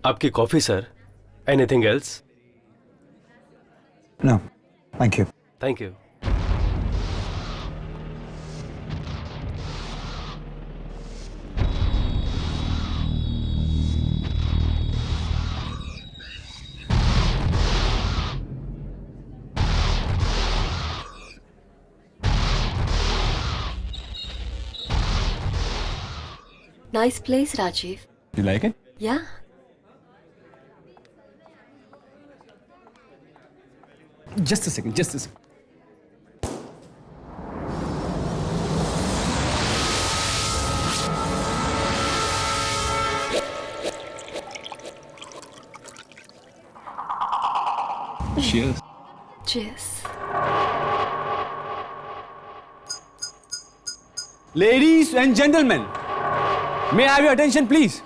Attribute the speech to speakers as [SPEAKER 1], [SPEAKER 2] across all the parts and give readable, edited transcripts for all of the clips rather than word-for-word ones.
[SPEAKER 1] आपकी coffee sir. Anything else?
[SPEAKER 2] No, thank you.
[SPEAKER 1] Thank you.
[SPEAKER 3] Nice place, Rajiv.
[SPEAKER 2] You like it?
[SPEAKER 3] Yeah.
[SPEAKER 2] Just a second, just a second. Cheers.
[SPEAKER 3] Cheers.
[SPEAKER 4] Ladies and gentlemen, may I have your attention please?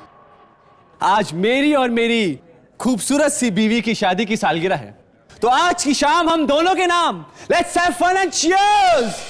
[SPEAKER 4] आज मेरी और मेरी खूबसूरत सी बीवी की शादी की सालगिरह है, तो आज की शाम हम दोनों के नाम let's have fun and cheers.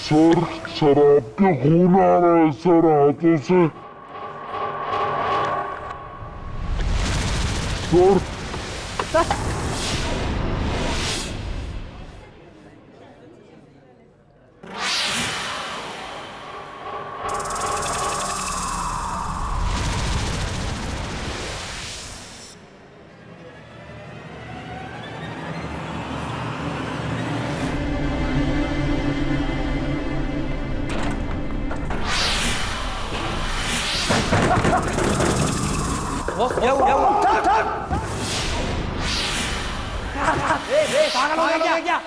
[SPEAKER 5] Sir शराब के खून आ रहा है सर हाथों से सर।
[SPEAKER 4] क्या हुआ? पागल हो गया क्या?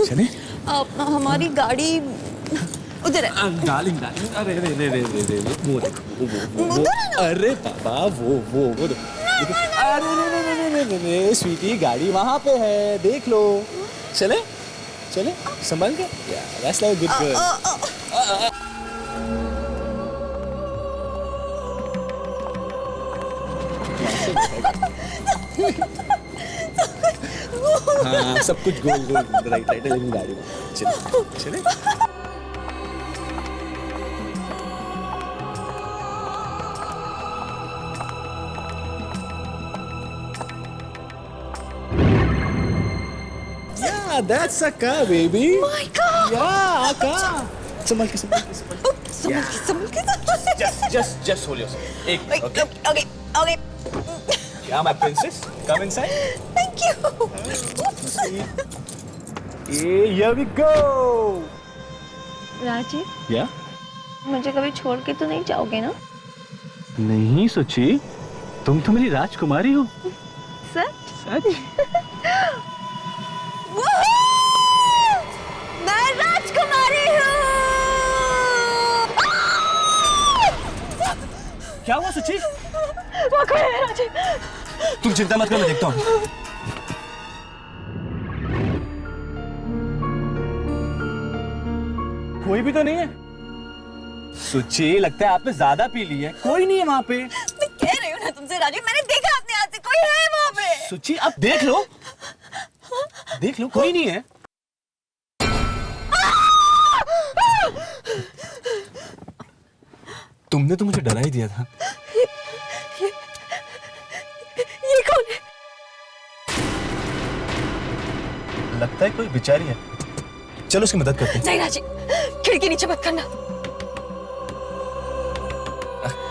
[SPEAKER 2] चले
[SPEAKER 6] हमारी गाड़ी उधर है।
[SPEAKER 4] डार्लिंग डार्लिंग, अरे रे रे रे रे रे वो देखो वो
[SPEAKER 6] उधर है ना?
[SPEAKER 4] अरे बाबा वो देखो। अरे रे स्वीटी, गाड़ी वहाँ पे है, देख लो। चले चले संभाल के, that's like a good girl। हाँ सब कुछ गोल गोल राइट राइट लेकिन गाड़ी में चले चले। Yeah, that's a car, baby.
[SPEAKER 6] My God!
[SPEAKER 4] Yeah, a car. संभाल के संभाल के संभाल के।
[SPEAKER 6] संभल के।
[SPEAKER 4] Just hold yourself. एक minute,
[SPEAKER 6] Okay,
[SPEAKER 4] okay?
[SPEAKER 6] okay, okay.
[SPEAKER 4] Yeah, my princess. Come inside.
[SPEAKER 6] Thank you.
[SPEAKER 4] Hey, here we go.
[SPEAKER 6] Rajiv,
[SPEAKER 4] Yeah?
[SPEAKER 6] मुझे कभी छोड़ के तो नहीं जाओगे ना?
[SPEAKER 4] नहीं सोची, तुम तो मेरी राजकुमारी हो।
[SPEAKER 6] सच?
[SPEAKER 4] सच?
[SPEAKER 6] मैं राजकुमारी हूँ।
[SPEAKER 4] क्या हुआ सुची?
[SPEAKER 6] वो कौन है राजीव?
[SPEAKER 4] तुम चिंता मत करो, मैं देखता हूँ। कोई भी तो नहीं है। सुची, लगता है आपने ज्यादा पी ली है। कोई नहीं है वहाँ पे।
[SPEAKER 6] मैं कह रही हूँ ना तुमसे राजीव, मैंने देखा अपने हाथ से, कोई है वहाँ पे।
[SPEAKER 4] सुची, अब देख लो, देख लो, कोई नहीं है। तुमने तो मुझे डरा ही दिया था।
[SPEAKER 6] ये कौन है?
[SPEAKER 4] लगता है कोई बेचारी है। चलो उसकी मदद करते हैं।
[SPEAKER 6] नहीं राजीव, खिड़की नीचे मत करना।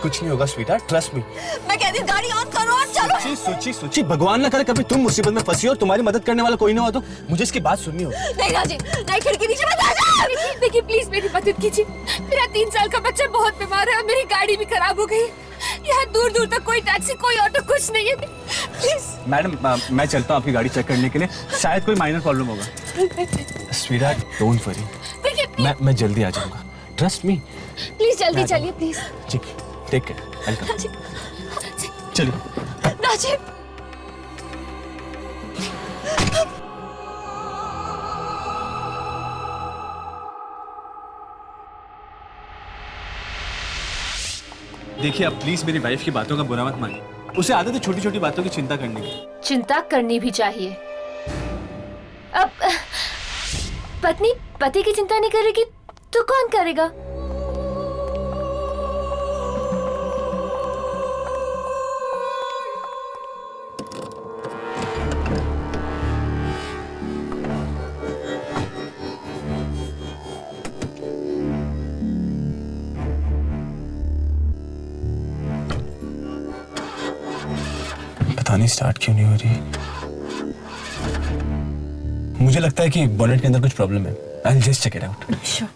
[SPEAKER 4] कुछ नहीं होगा स्वीटहार्ट, ट्रस्ट मी।
[SPEAKER 6] मैं कहती हूँ गाड़ी ऑन करो और चलो।
[SPEAKER 4] सोची सोची सोची, भगवान ना करे कभी तुम मुसीबत में फंसी हो और तुम्हारी मदद करने वाला कोई ना हो तो मुझे इसकी बात सुननी होगी।
[SPEAKER 6] नहीं राजीव, नहीं, खिड़की नीचे मत आ।
[SPEAKER 3] देखिए प्लीज मेरी मदद कीजिए। मेरा 3 साल का बच्चा बहुत बीमार है और मेरी गाड़ी भी खराब हो गई। यहाँ दूर दूर तक कोई टैक्सी, कोई ऑटो, कुछ नहीं है। प्लीज
[SPEAKER 4] मैडम, मैं चलता हूँ आपकी गाड़ी चेक करने के लिए, शायद कोई माइनर प्रॉब्लम होगा। स्वीटहार्ट, डोंट वरी,
[SPEAKER 3] देखिए
[SPEAKER 4] मैं जल्दी आ जाऊंगा, ट्रस्ट मी।
[SPEAKER 3] प्लीज जल्दी चलिए प्लीज।
[SPEAKER 4] ठीक, टेक केयर, वेलकम। चलिए।
[SPEAKER 6] राजीव,
[SPEAKER 4] देखिए, अब प्लीज मेरी वाइफ की बातों का बुरा मत मानिए। उसे आदत है छोटी छोटी बातों की चिंता करने की।
[SPEAKER 3] चिंता करनी भी चाहिए। अब पत्नी पति की चिंता नहीं करेगी तो कौन करेगा?
[SPEAKER 4] पता नहीं स्टार्ट क्यों नहीं हो रही। मुझे लगता है कि बोनेट के अंदर कुछ प्रॉब्लम है। I'll just check it out.
[SPEAKER 6] Sure.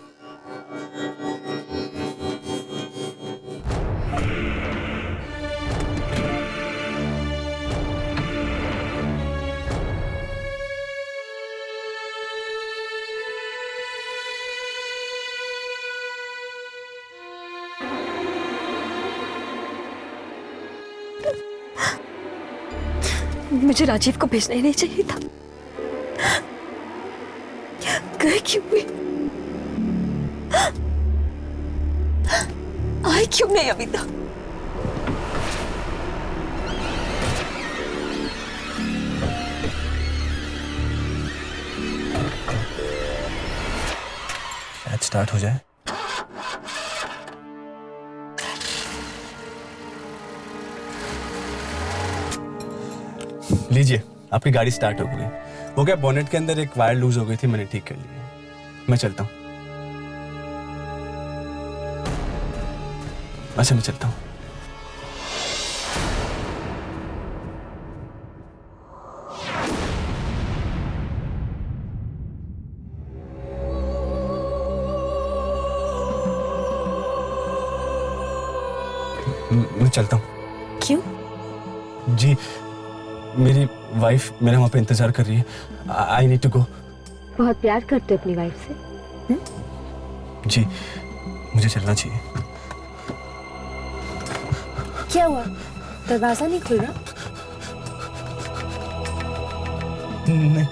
[SPEAKER 6] मुझे राजीव को भेजना ही नहीं चाहिए था। गए क्यों हुई? आए क्यों नहीं अभी तक?
[SPEAKER 4] शायद स्टार्ट हो जाए। लीजिए, आपकी गाड़ी स्टार्ट हो गई। वो क्या, बोनेट के अंदर एक वायर लूज हो गई थी, मैंने ठीक कर ली है। मैं चलता हूँ। अच्छा, मैं चलता हूँ। मैं चलता हूँ।
[SPEAKER 6] क्यों?
[SPEAKER 4] जी, मेरी वाइफ मेरे वहाँ पे इंतजार कर रही है। I need to go.
[SPEAKER 3] बहुत प्यार करते हो अपनी वाइफ से?
[SPEAKER 4] जी, मुझे चलना चाहिए।
[SPEAKER 3] क्या हुआ, दरवाजा नहीं खुल रहा?
[SPEAKER 4] नहीं,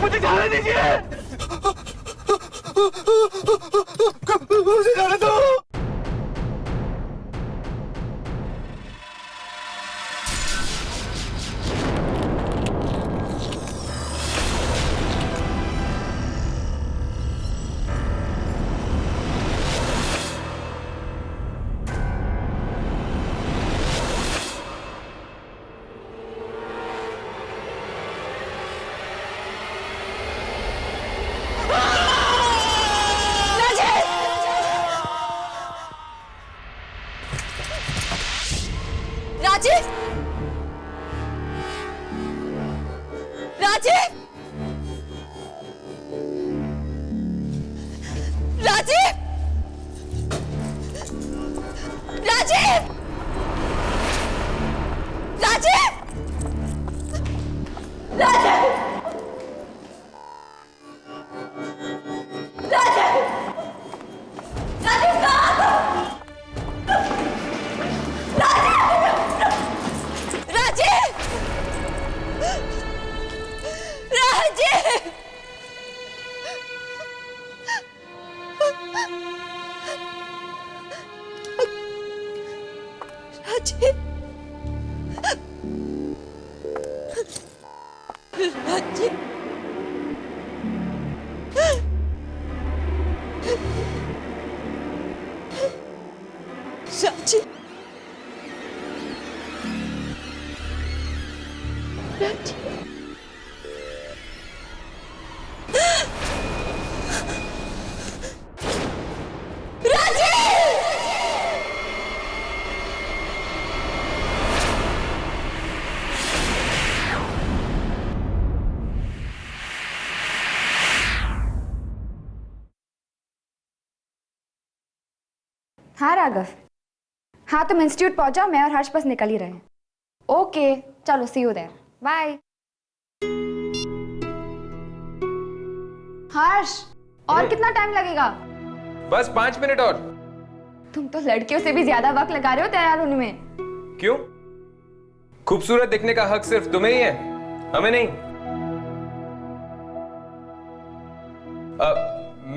[SPEAKER 4] मुझे जाने दीजिए। मुझे जाने दो।
[SPEAKER 6] राजीव! राजीव! राजीव! राजीव! राजीव! राजीव!
[SPEAKER 7] हाँ राघव, हाँ तुम इंस्टीट्यूट पहुंचो, मैं और हर्ष बस निकल ही रहे हैं। ओके चलो, सी यू देयर, बाय। हर्ष, और कितना टाइम लगेगा?
[SPEAKER 8] बस 5 मिनट और।
[SPEAKER 7] तुम तो लड़कियों से भी ज्यादा वक्त लगा रहे हो तैयार होने में।
[SPEAKER 8] क्यों? खूबसूरत दिखने का हक सिर्फ तुम्हें ही है, हमें नहीं।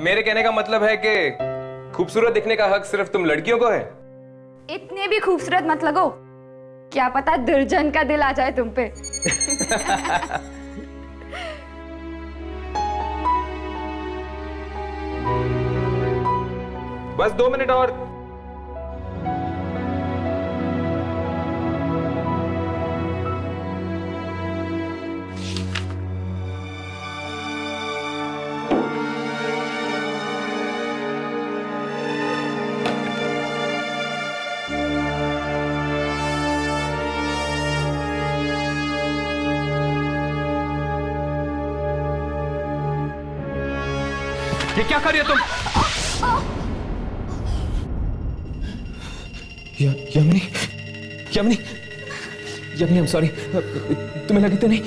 [SPEAKER 8] मेरे कहने का मतलब है कि खूबसूरत दिखने का हक सिर्फ तुम लड़कियों को है।
[SPEAKER 7] इतने भी खूबसूरत मत लगो, क्या पता दुर्जन का दिल आ जाए तुम पे।
[SPEAKER 8] बस 2 मिनट और। ये क्या कर रही हो तुम?
[SPEAKER 4] यमनी, यमनी, यमनी, आई एम सॉरी। तुम्हें लगी तो नहीं?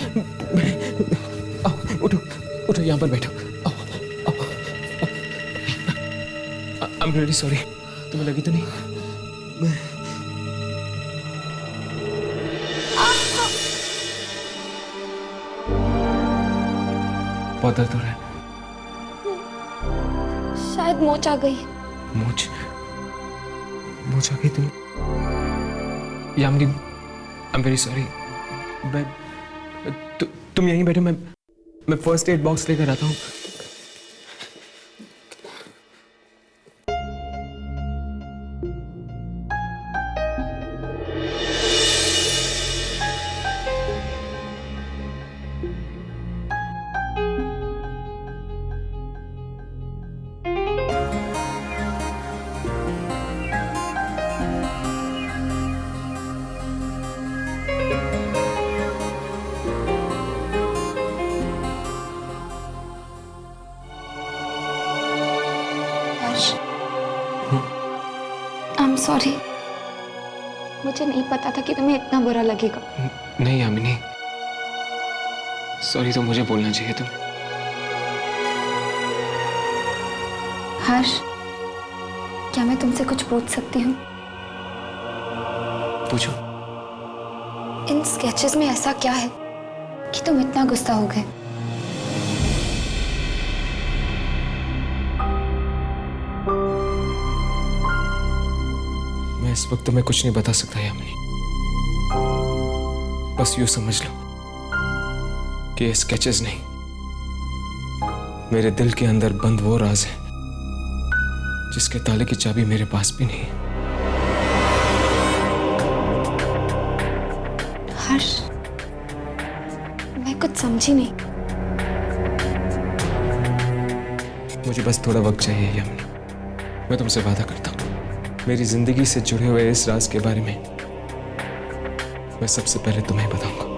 [SPEAKER 4] आओ, उठो, उठो, यहाँ पर बैठो। आओ, आओ, आई एम रियली सॉरी। तुम्हें लगी तो नहीं? बहुत दर्द हो रहा है।
[SPEAKER 7] शायद मोच आ गई।
[SPEAKER 4] मोच आ गई तुम? Yamini, I am very sorry. तुम यहीं बैठो, मैं फर्स्ट एड बॉक्स लेकर आता हूँ।
[SPEAKER 7] सॉरी, मुझे नहीं पता था कि तुम्हें इतना बुरा लगेगा।
[SPEAKER 8] नहीं यामिनी, सॉरी तो मुझे बोलना चाहिए तुम्हें।
[SPEAKER 7] हर्ष, क्या मैं तुमसे कुछ पूछ सकती हूँ?
[SPEAKER 8] पूछो।
[SPEAKER 7] इन स्केचेस में ऐसा क्या है कि तुम इतना गुस्सा हो गए?
[SPEAKER 8] मैं इस वक्त तुम्हें कुछ नहीं बता सकता यामिनी, बस यूं समझ लो कि ये स्केचेस नहीं, मेरे दिल के अंदर बंद वो राज है जिसके ताले की चाबी मेरे पास भी नहीं है।
[SPEAKER 7] हर्ष, मैं कुछ समझी नहीं।
[SPEAKER 8] मुझे बस थोड़ा वक्त चाहिए यामिनी, मैं तुमसे वादा करता हूँ मेरी जिंदगी से जुड़े हुए इस राज के बारे में मैं सबसे पहले तुम्हें बताऊंगा।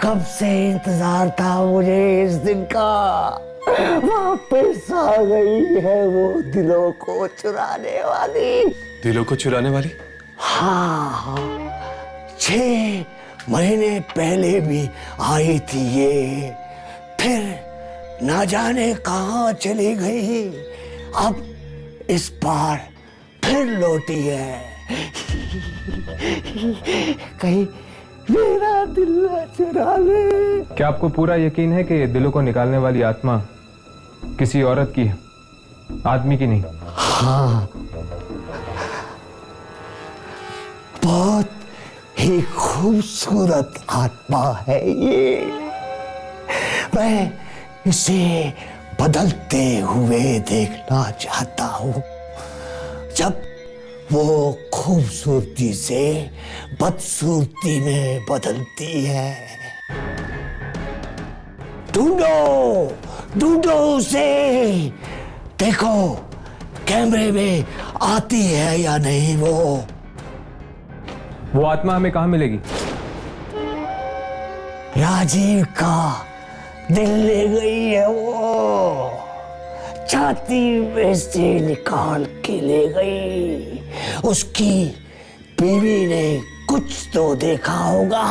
[SPEAKER 9] कब से इंतजार था मुझे इस दिन का। वापस आ गई है वो दिलों को चुराने वाली।
[SPEAKER 1] दिलों को चुराने वाली?
[SPEAKER 9] हाँ, 6 महीने पहले भी आई थी ये, फिर ना जाने कहाँ चली गई, अब इस बार फिर लौटी है। कहीं मेरा दिल ना चुरा ले।
[SPEAKER 8] क्या आपको पूरा यकीन है कि ये दिलों को निकालने वाली आत्मा किसी औरत की है, आदमी की नहीं?
[SPEAKER 9] हाँ, बहुत ही खूबसूरत आत्मा है ये। मैं इसे बदलते हुए देखना चाहता हूँ, जब वो खूबसूरती से बदसूरती में बदलती है। ढूंढो उसे, देखो कैमरे में आती है या नहीं
[SPEAKER 8] वो आत्मा हमें कहाँ मिलेगी?
[SPEAKER 9] राजीव का दिल ले गई है वो, छाती में से निकाल के ले गई। उसकी बीवी ने कुछ तो देखा होगा।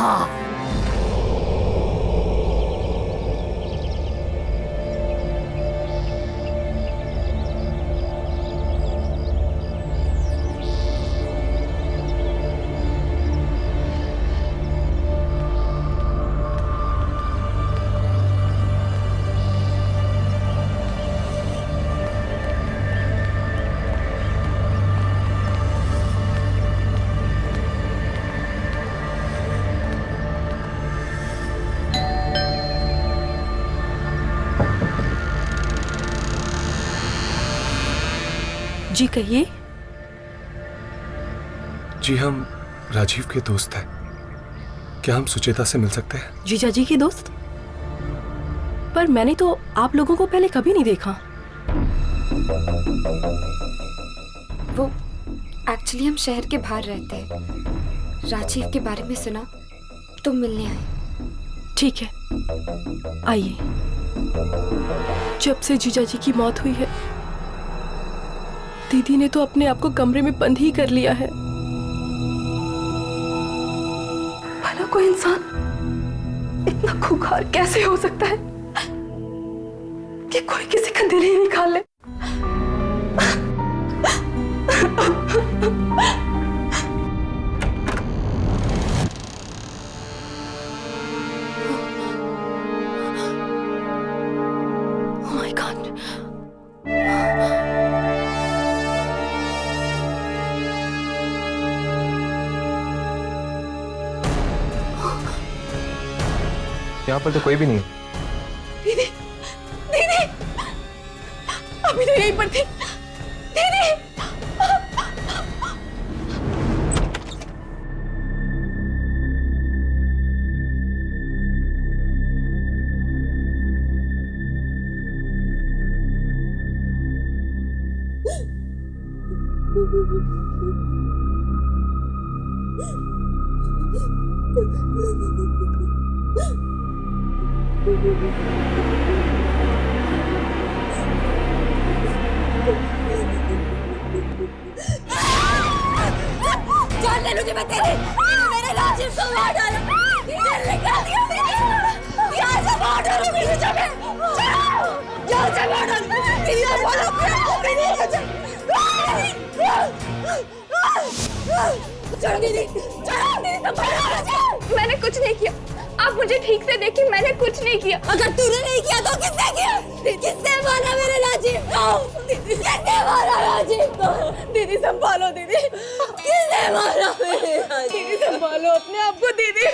[SPEAKER 10] जी कहिए।
[SPEAKER 1] जी हम राजीव के दोस्त हैं, क्या हम सुचेता से मिल सकते हैं?
[SPEAKER 10] जीजा जी के दोस्त? पर मैंने तो आप लोगों को पहले कभी नहीं देखा।
[SPEAKER 7] वो एक्चुअली हम शहर के बाहर रहते हैं, राजीव के बारे में सुना तो मिलने आए।
[SPEAKER 10] ठीक है, आइए। जब से जीजा जी की मौत हुई है, दीदी ने तो अपने आप को कमरे में बंद ही कर लिया है। भला कोई इंसान इतना खूंखार कैसे हो सकता है कि कोई किसी का दिल ही निकाल ले? Oh my God.
[SPEAKER 8] यहाँ पर तो कोई भी नहीं।
[SPEAKER 10] दीदी, दीदी, अभी तो यहीं पर थी। दीदी,
[SPEAKER 6] जान ले लूंगी मैं तेरी। मेरे राजीव को मार डाला, दिल निकाल दिया मेरी। यहाँ से मार डालूंगी तुझे मैं। यहाँ से मार डालूंगी। दीदी और बोलो दीदी चलो दीदी, चलो दीदी तो
[SPEAKER 3] मैंने कुछ नहीं किया, आप मुझे ठीक से देखिए, मैंने कुछ नहीं किया।
[SPEAKER 6] अगर तूने नहीं किया तो किसने किया? किसने मारा मेरे राजीव को? किसने मारा राजीव को? दीदी संभालो दीदी, किसने मारा मेरे राजीव? दीदी संभालो अपने आप को दीदी।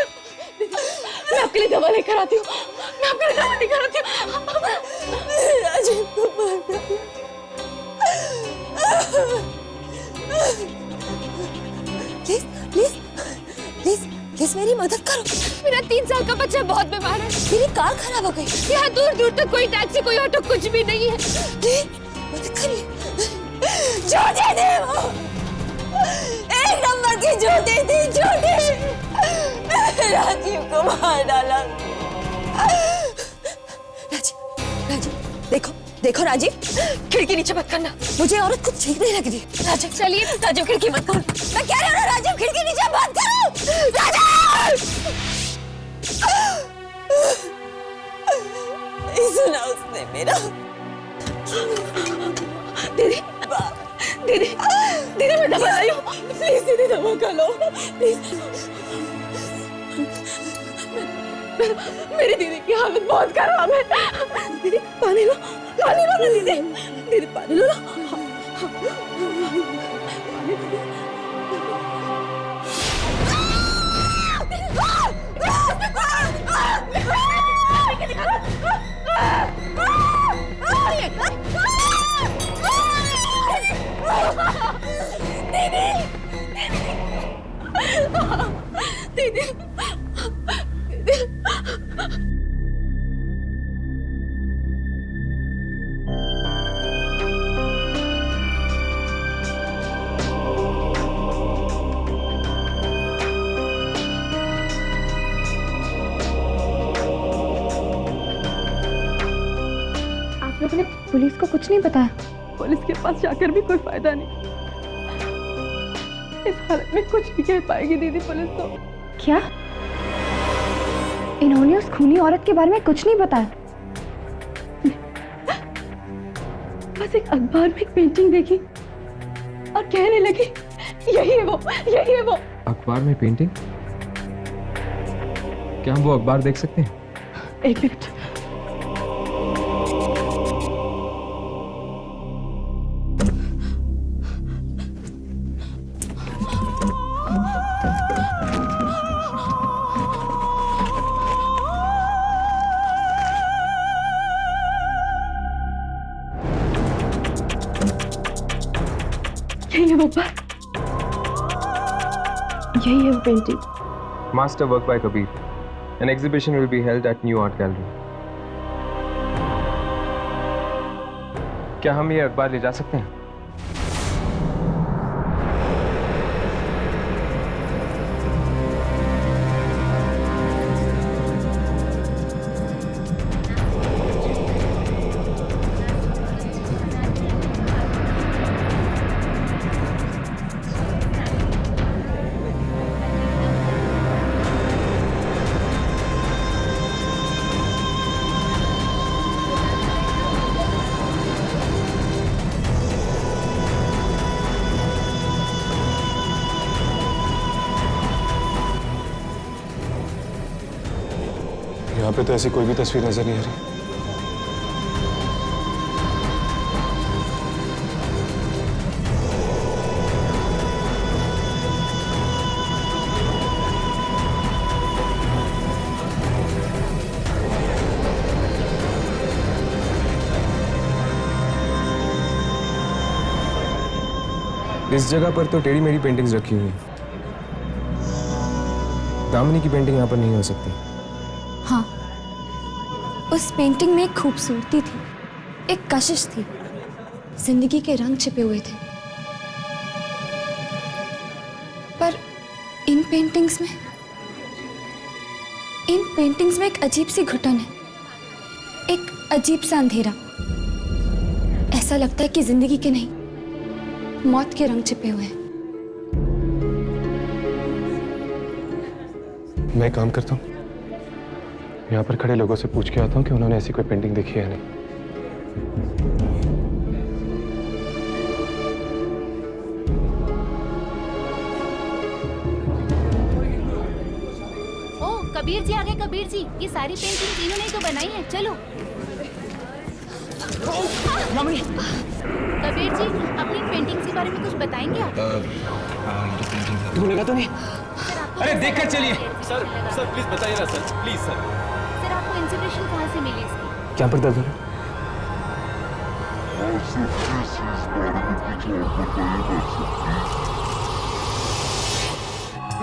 [SPEAKER 6] मैं आपके लिए दवा लेकर आती हूँ, मैं आपके लिए दवा लेकर आती हूँ। मेरे राजीव को मारा। प्लीज प्लीज प्लीज प्लीज मेरी मदद करो।
[SPEAKER 3] मेरा 3 साल का बच्चा बहुत बीमार है।
[SPEAKER 6] मेरी कार खराब हो गई।
[SPEAKER 3] यहाँ दूर दूर तक कोई टैक्सी कोई ऑटो कुछ भी नहीं है।
[SPEAKER 6] मदद करिए। झूठी थी वो, 1 नंबर की झूठी थी, झूठी। राजीव को मार डाला। राजीव राजीव देखो देखो राजीव, खिड़की नीचे मत करना, मुझे औरत कुछ ठीक नहीं लग रही। राजीव चलिए, राजीव खिड़की मत खोलो। मैं कह रही हूँ ना राजीव, खिड़की नीचे मत करो। राजीव नहीं सुना उसने मेरा। दीदी दीदी दीदी मैं दवा लाई हूँ, प्लीज दीदी दवा खा लो प्लीज। मेरी दीदी की हालत बहुत खराब है। दीदी पानी लो ना दीदी, दीदी पानी लो ना। दीदी
[SPEAKER 7] आप लोगों ने पुलिस को कुछ नहीं बताया?
[SPEAKER 10] पुलिस के पास जाकर भी कोई फायदा नहीं। इस हालत में कुछ नहीं कह पाएगी दीदी पुलिस तो।
[SPEAKER 7] क्या इन्होंने उस खूनी औरत के बारे में कुछ नहीं बताया?
[SPEAKER 10] बस एक अखबार में एक पेंटिंग देखी और कहने लगी यही है वो, यही है वो।
[SPEAKER 8] अखबार में पेंटिंग? क्या हम वो अखबार देख सकते हैं?
[SPEAKER 10] 1 मिनट। यही है वो पर, यही है वो painting.
[SPEAKER 8] Master work by Kabir. An exhibition will be held at New Art Gallery. क्या हम ये अखबार ले जा सकते हैं?
[SPEAKER 1] यहाँ पे तो ऐसी कोई भी तस्वीर नजर नहीं आ रही।
[SPEAKER 8] इस जगह पर तो टेढ़ी मेढ़ी पेंटिंग्स रखी हुई हैं। दामिनी की पेंटिंग यहाँ पर नहीं हो सकती।
[SPEAKER 7] हाँ, उस पेंटिंग में एक खूबसूरती थी, एक कशिश थी, जिंदगी के रंग छिपे हुए थे। पर इन पेंटिंग्स में एक अजीब सी घुटन है। एक अजीब सा अंधेरा। ऐसा लगता है कि जिंदगी के नहीं, मौत के रंग छिपे हुए हैं।
[SPEAKER 1] मैं काम करता हूँ, यहाँ पर खड़े लोगों से पूछ के आता हूँ कि उन्होंने ऐसी कोई पेंटिंग देखी है या नहीं।
[SPEAKER 3] कबीर जी आ गए। कबीर जी, ये सारी पेंटिंग इन्होंने ही तो बनाई है। चलो कबीर जी, अपनी पेंटिंग के बारे में कुछ बताएंगे आप?
[SPEAKER 4] तुम्हें लगा तो नहीं? अरे देखकर चलिए।
[SPEAKER 8] सर प्लीज बताइए ना सर, प्लीज सर।
[SPEAKER 3] सर, आपको इंस्पिरेशन कहाँ से मिली इसकी?
[SPEAKER 4] क्या पर दर्द हो रहा है?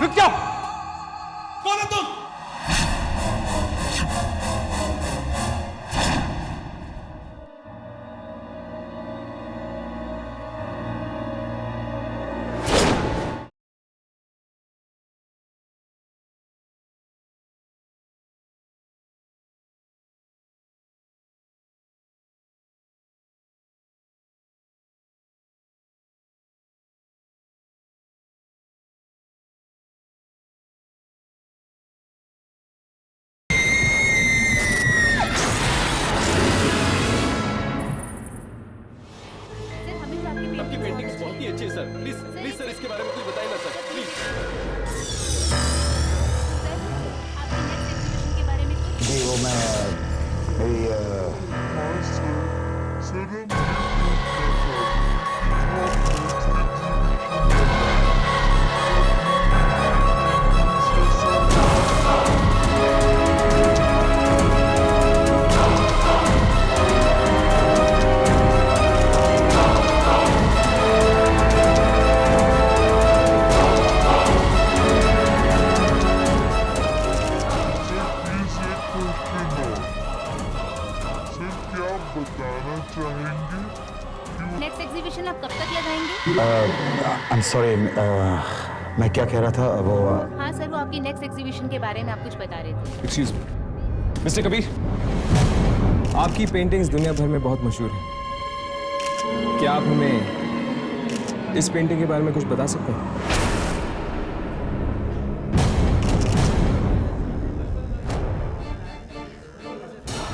[SPEAKER 4] रुक जाओ। कौन है तुम?
[SPEAKER 8] आपकी पेंटिंग्स बहुत ही अच्छी है सर। प्लीज प्लीज सर, इसके बारे में कुछ बताइए ना सर, प्लीज।
[SPEAKER 3] आपकी नेक्स्ट एग्जीबिशन के बारे में कुछ?
[SPEAKER 9] जी वो मैं मेरी
[SPEAKER 3] नेक्स्ट एग्जीबिशन आप कब तक लगाएंगे?
[SPEAKER 9] आई एम सॉरी, मैं क्या कह रहा था वो
[SPEAKER 3] हाँ सर, वो आपकी नेक्स्ट एग्जीबिशन के बारे में आप कुछ बता रहे थे।
[SPEAKER 8] एक्सक्यूज मी मिस्टर कबीर, आपकी पेंटिंग्स दुनिया भर में बहुत मशहूर हैं। क्या आप हमें इस पेंटिंग के बारे में कुछ बता सकते हैं?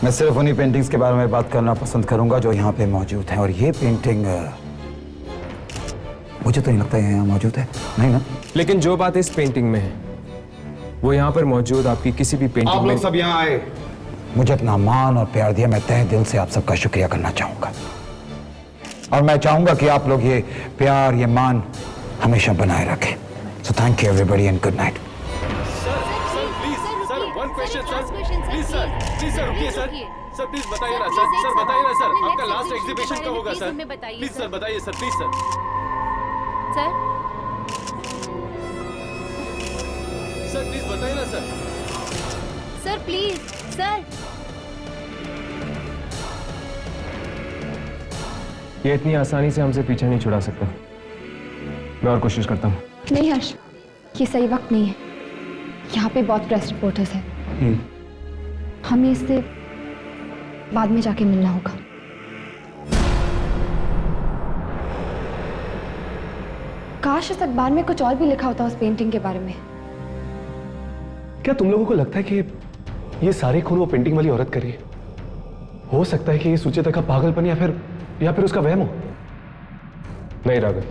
[SPEAKER 9] मैं सिर्फ उन्हीं पेंटिंग्स के बारे में बात करना पसंद करूंगा जो यहाँ पे मौजूद हैं। और ये पेंटिंग मुझे तो नहीं लगता है यहाँ मौजूद है, नहीं ना?
[SPEAKER 8] लेकिन जो बात इस पेंटिंग में है वो यहाँ पर मौजूद आपकी किसी भी पेंटिंग
[SPEAKER 9] आप
[SPEAKER 8] में।
[SPEAKER 9] लोग सब यहाँ आए, मुझे अपना मान और प्यार दिया, मैं तहे दिल से आप सबका शुक्रिया करना चाहूंगा। और मैं चाहूंगा कि आप लोग ये प्यार, ये मान हमेशा बनाए रखें। So thank you everybody and good night.
[SPEAKER 8] Please sir रुकिए सर। सर प्लीज बताइए ना सर, सर बताइए ना सर, आपका लास्ट एग्जीबिशन कब होगा सर? प्लीज सर बताइए sir, please sir. Sir please बताइए ना सर।
[SPEAKER 3] Sir please sir.
[SPEAKER 8] ये इतनी आसानी से हमसे पीछा नहीं छुड़ा सकता। मैं और कोशिश करता हूँ।
[SPEAKER 7] नहीं हर्ष, ये सही वक्त नहीं है। यहाँ पे बहुत प्रेस रिपोर्टर्स हैं। हमें इससे बाद में जाके मिलना होगा। काश इस अखबार में कुछ और भी लिखा होता उस पेंटिंग के बारे में।
[SPEAKER 1] क्या तुम लोगों को लगता है कि ये सारे खून वो पेंटिंग वाली औरत कर रही है? हो सकता है कि ये सुचेता का पागलपन या फिर उसका वहम हो।
[SPEAKER 8] नहीं राघव,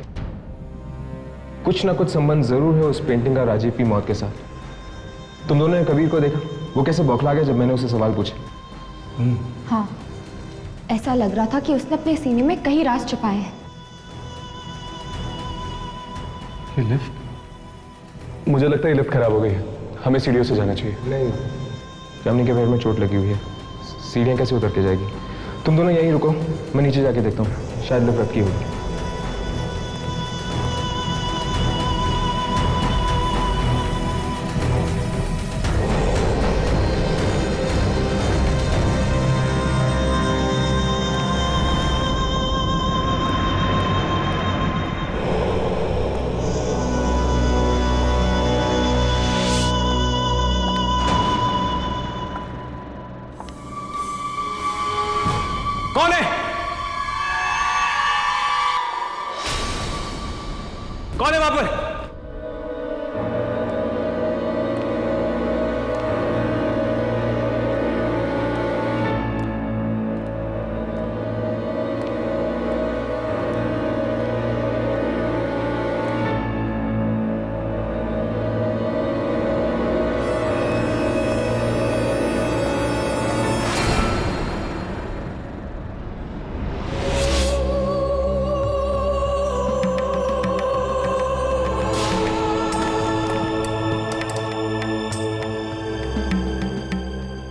[SPEAKER 8] कुछ ना कुछ संबंध जरूर है उस पेंटिंग का राजीव की मौत के साथ। तुम दोनों ने कबीर को देखा, वो कैसे बौखला गया जब मैंने उसे सवाल पूछे।
[SPEAKER 7] हाँ, ऐसा लग रहा था कि उसने अपने सीने में कई राज छुपाए हैं।
[SPEAKER 1] ये लिफ्ट, मुझे लगता है ये लिफ्ट खराब हो गई है, हमें सीढ़ियों से जाना चाहिए।
[SPEAKER 8] नहीं, जामनी के पैर में चोट लगी हुई है, सीढ़ियाँ कैसे उतर के जाएगी? तुम दोनों यहीं रुको, मैं नीचे जाके देखता हूँ, शायद लिफ्ट रखी होगी।
[SPEAKER 1] कौन है? कौन है वहां पर?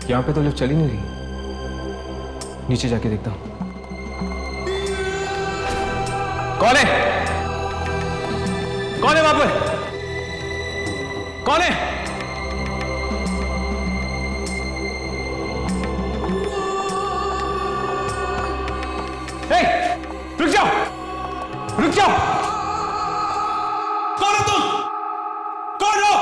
[SPEAKER 8] यहाँ पे तो लिफ्ट चल ही नहीं रही। नीचे जाके देखता हूँ।
[SPEAKER 1] कौन है? कौन है वहां पर? कौन है? हे, रुक जाओ! रुक जाओ! कौन हो तुम? कौन हो?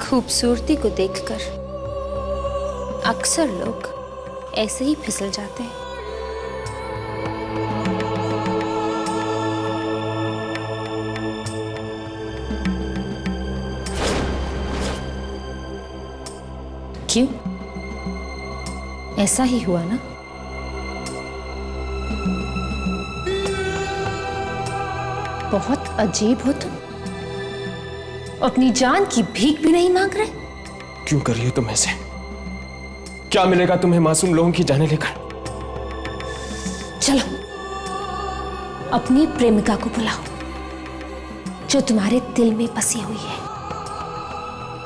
[SPEAKER 11] खूबसूरती को देखकर अक्सर लोग ऐसे ही फिसल जाते हैं। क्यों? ऐसा ही हुआ ना? बहुत अजीब हो तुम। अपनी जान की भीख भी नहीं मांग रहे।
[SPEAKER 8] क्यों कर रही हो तुम ऐसे? क्या मिलेगा तुम्हें मासूम लोगों की जाने लेकर?
[SPEAKER 11] चलो अपनी प्रेमिका को बुलाओ जो तुम्हारे दिल में बसी हुई है।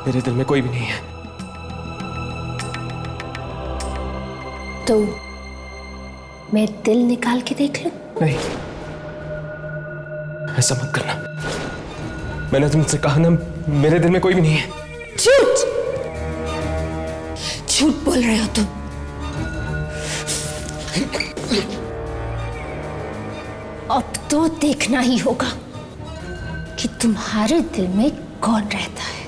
[SPEAKER 8] मेरे दिल में कोई भी नहीं है।
[SPEAKER 11] तो मैं दिल निकाल के देख लूं?
[SPEAKER 8] नहीं, ऐसा मत करना। मैंने तुमसे कहा ना, मेरे दिल में कोई भी नहीं है।
[SPEAKER 11] झूठ! झूठ बोल रहे हो तुम। अब तो देखना ही होगा कि तुम्हारे दिल में कौन रहता है।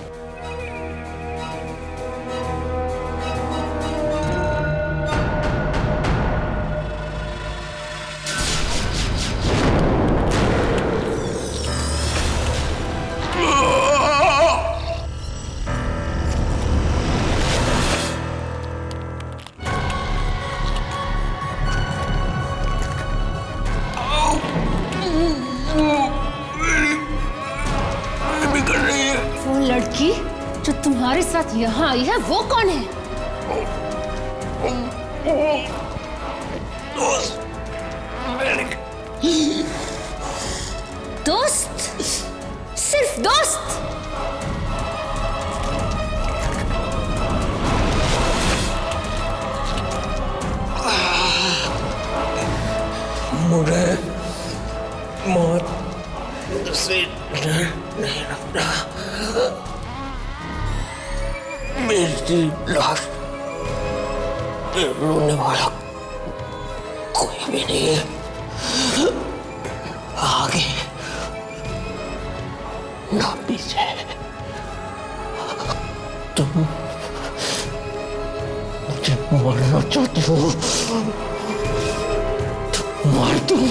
[SPEAKER 11] वो लड़की जो तुम्हारे साथ यहाँ आई है वो कौन है? दोस्त? सिर्फ दोस्त?
[SPEAKER 9] मुझे मौत से डर नहीं लगता। मेरी लाश पे रोने वाला कोई भी नहीं है, आगे ना पीछे। तुम जब मरना चाहती हो तो मार दो।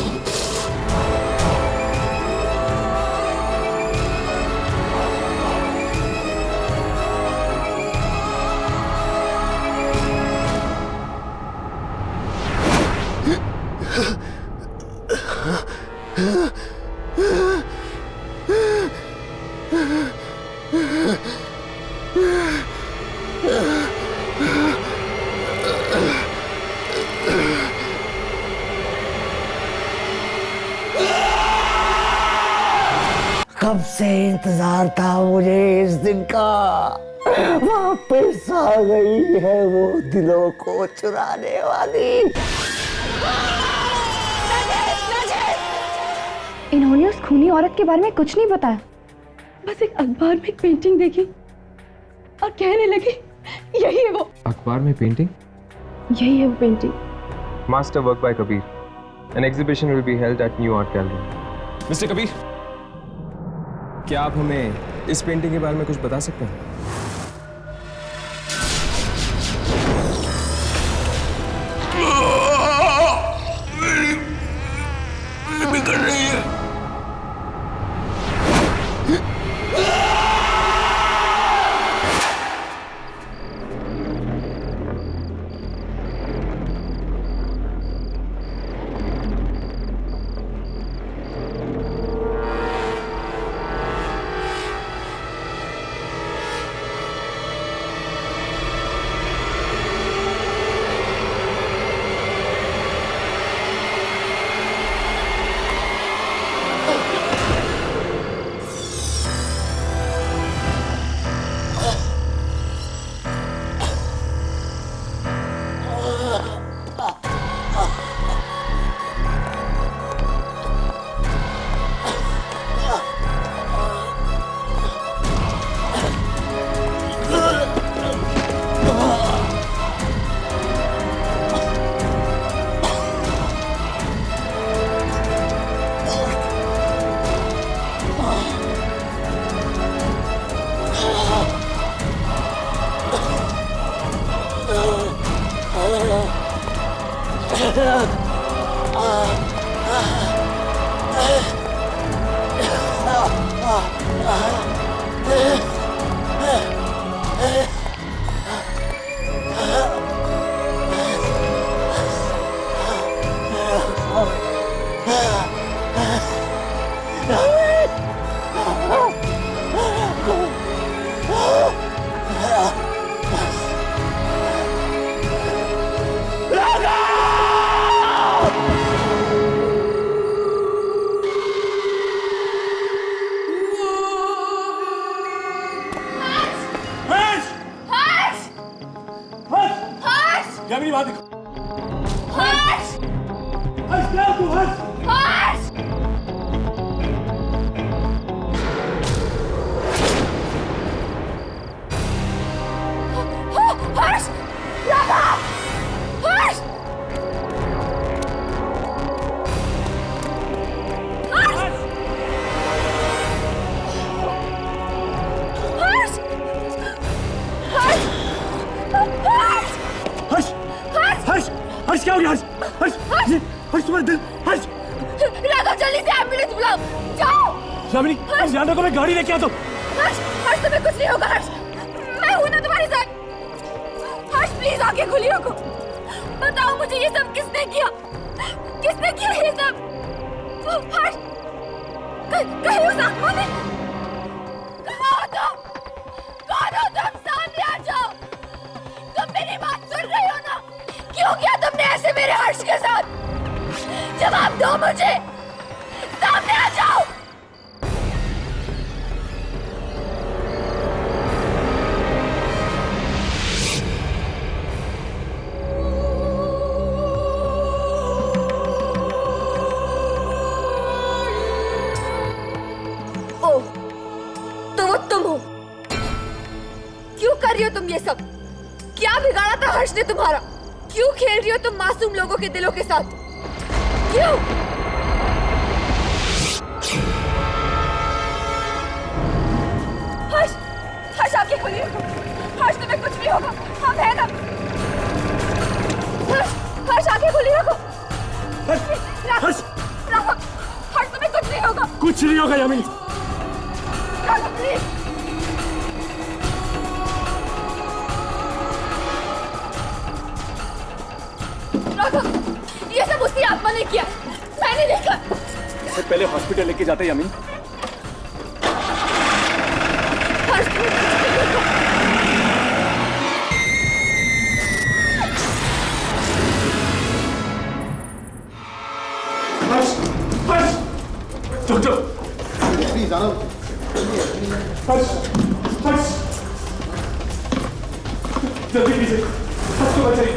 [SPEAKER 9] कब से इंतजार था मुझे इस दिन का। वापस आ गई है वो दिलों को चुराने वाली।
[SPEAKER 10] इन्होंने उस खूनी औरत के बारे में कुछ नहीं बताया, बस एक अखबार में एक पेंटिंग देखी और कहने लगी यही है वो।
[SPEAKER 8] अखबार में पेंटिंग?
[SPEAKER 10] यही है वो painting.
[SPEAKER 8] Master work by Kabir. An exhibition will be held at new art gallery. Mister Kabir, क्या आप हमें इस पेंटिंग के बारे में कुछ बता सकते हैं?
[SPEAKER 5] बिगड़ रही है।
[SPEAKER 4] क्या मेरी बात देखो।
[SPEAKER 3] हर्ष!
[SPEAKER 4] हर्ष क्या तू हर्ष?
[SPEAKER 3] हर्ष! हर्ष! राधा! हर्ष! हर्ष! हर्ष! हर्ष!
[SPEAKER 4] हर्ष हर्ष क्या हो गया? हर्ष हर्ष हर्ष तुम्हारा दिल। हर्ष
[SPEAKER 3] राघव जल्दी से एम्बुलेंस बुलाओ, जाओ।
[SPEAKER 4] शामिनी ध्यान रखो, मैं गाड़ी लेके आता हूँ।
[SPEAKER 3] हर्ष हर्ष तुम्हें कुछ नहीं होगा। हर्ष मैं हूं ना तुम्हारे साथ। हर्ष प्लीज आंखें खुली रखो, बताओ मुझे ये सब किसने किया? किसने किया ये सब? हर्ष कहीं उस आत्मा ने? कहाँ हो तुम? कौन हो तुम? सामने आ जाओ। तुम मेरी बात सुन रहे हो ना? क्यों किया तुमने ऐसे मेरे हर्ष के साथ? जवाब दो मुझे, सामने आ जाओ। ओह, तो वो तुम हो। क्यों कर रही हो तुम ये सब? क्या बिगाड़ा था हर्ष ने तुम्हारा? क्यों खेल रही हो तुम मासूम लोगों के दिलों के साथ? क्यों? हर्ष, हर्ष आंखें खोलिए। हर्ष तुम्हें कुछ नहीं होगा, हम हैं ना? ने किया, मैंने देखा।
[SPEAKER 2] इसे पहले हॉस्पिटल लेके जाते यामी।
[SPEAKER 1] डॉक्टर
[SPEAKER 12] प्लीज आना।
[SPEAKER 1] जल्दी कीजिए, हर्ष को बचाइए।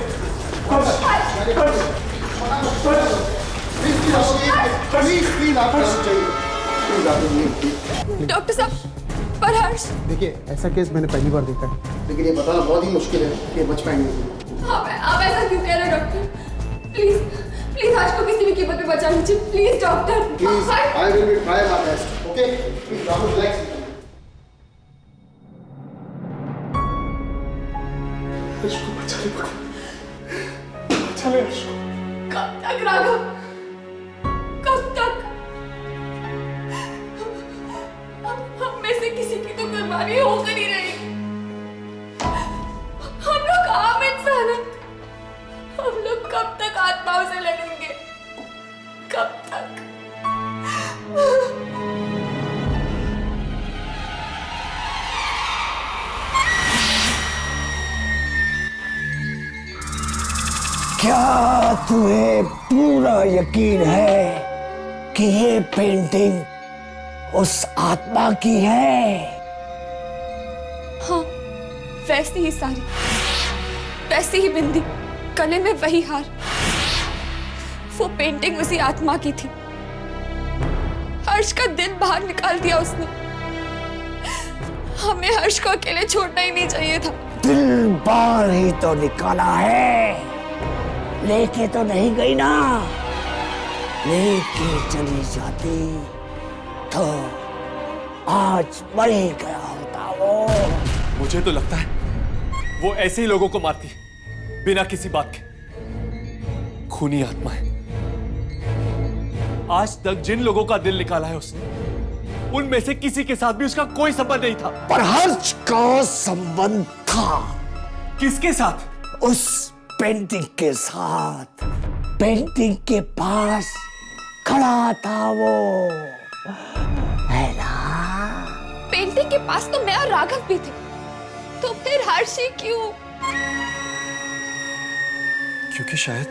[SPEAKER 3] डॉक्टर साहब, पर हर्ष।
[SPEAKER 12] देखिए, ऐसा केस मैंने पहली बार देखा है, लेकिन ये बताना बहुत ही मुश्किल है कि ये बच पाएंगे।
[SPEAKER 3] आप ऐसा क्यों कह रहे हैं डॉक्टर? प्लीज प्लीज हर्ष को किसी भी कीमत पे बचा लीजिए, please doctor.
[SPEAKER 12] Please, I will be try my best, okay? Please relax.
[SPEAKER 1] Harsh को बचा ले, बचा ले हर्ष को।
[SPEAKER 3] कब तक राघव, कब तक? हम में से किसी की तो कुर्बानी होकर ही रहेगी। हम लोग आम इंसान हैं। हम लोग कब तक आत्माओं से लड़ेंगे? कब तक?
[SPEAKER 9] क्या तुम्हें पूरा यकीन है कि ये पेंटिंग उस आत्मा की है?
[SPEAKER 3] हाँ, वैसी ही साड़ी, वैसी ही बिंदी, गले में वही हार। वो पेंटिंग उसी आत्मा की थी। हर्ष का दिल बाहर निकाल दिया उसने। हमें हर्ष को अकेले छोड़ना ही नहीं चाहिए था।
[SPEAKER 9] दिल बाहर ही तो निकाला है, लेके तो नहीं गई ना। लेके चली जाती तो आज मर ही गया होता वो।
[SPEAKER 1] मुझे तो लगता है वो ऐसे ही लोगों को मारती बिना किसी बात के। खूनी आत्मा है। आज तक जिन लोगों का दिल निकाला है उसने, उनमें से किसी के साथ भी उसका कोई संबंध नहीं था।
[SPEAKER 9] पर हर्ष का संबंध था।
[SPEAKER 1] किसके साथ?
[SPEAKER 9] उस पेंटिंग के साथ। पेंटिंग के पास खड़ा था वो, है ना?
[SPEAKER 3] पेंटिंग के पास तो मैं और राघव भी थे, तो फिर हर्ष ही क्यों?
[SPEAKER 1] क्योंकि शायद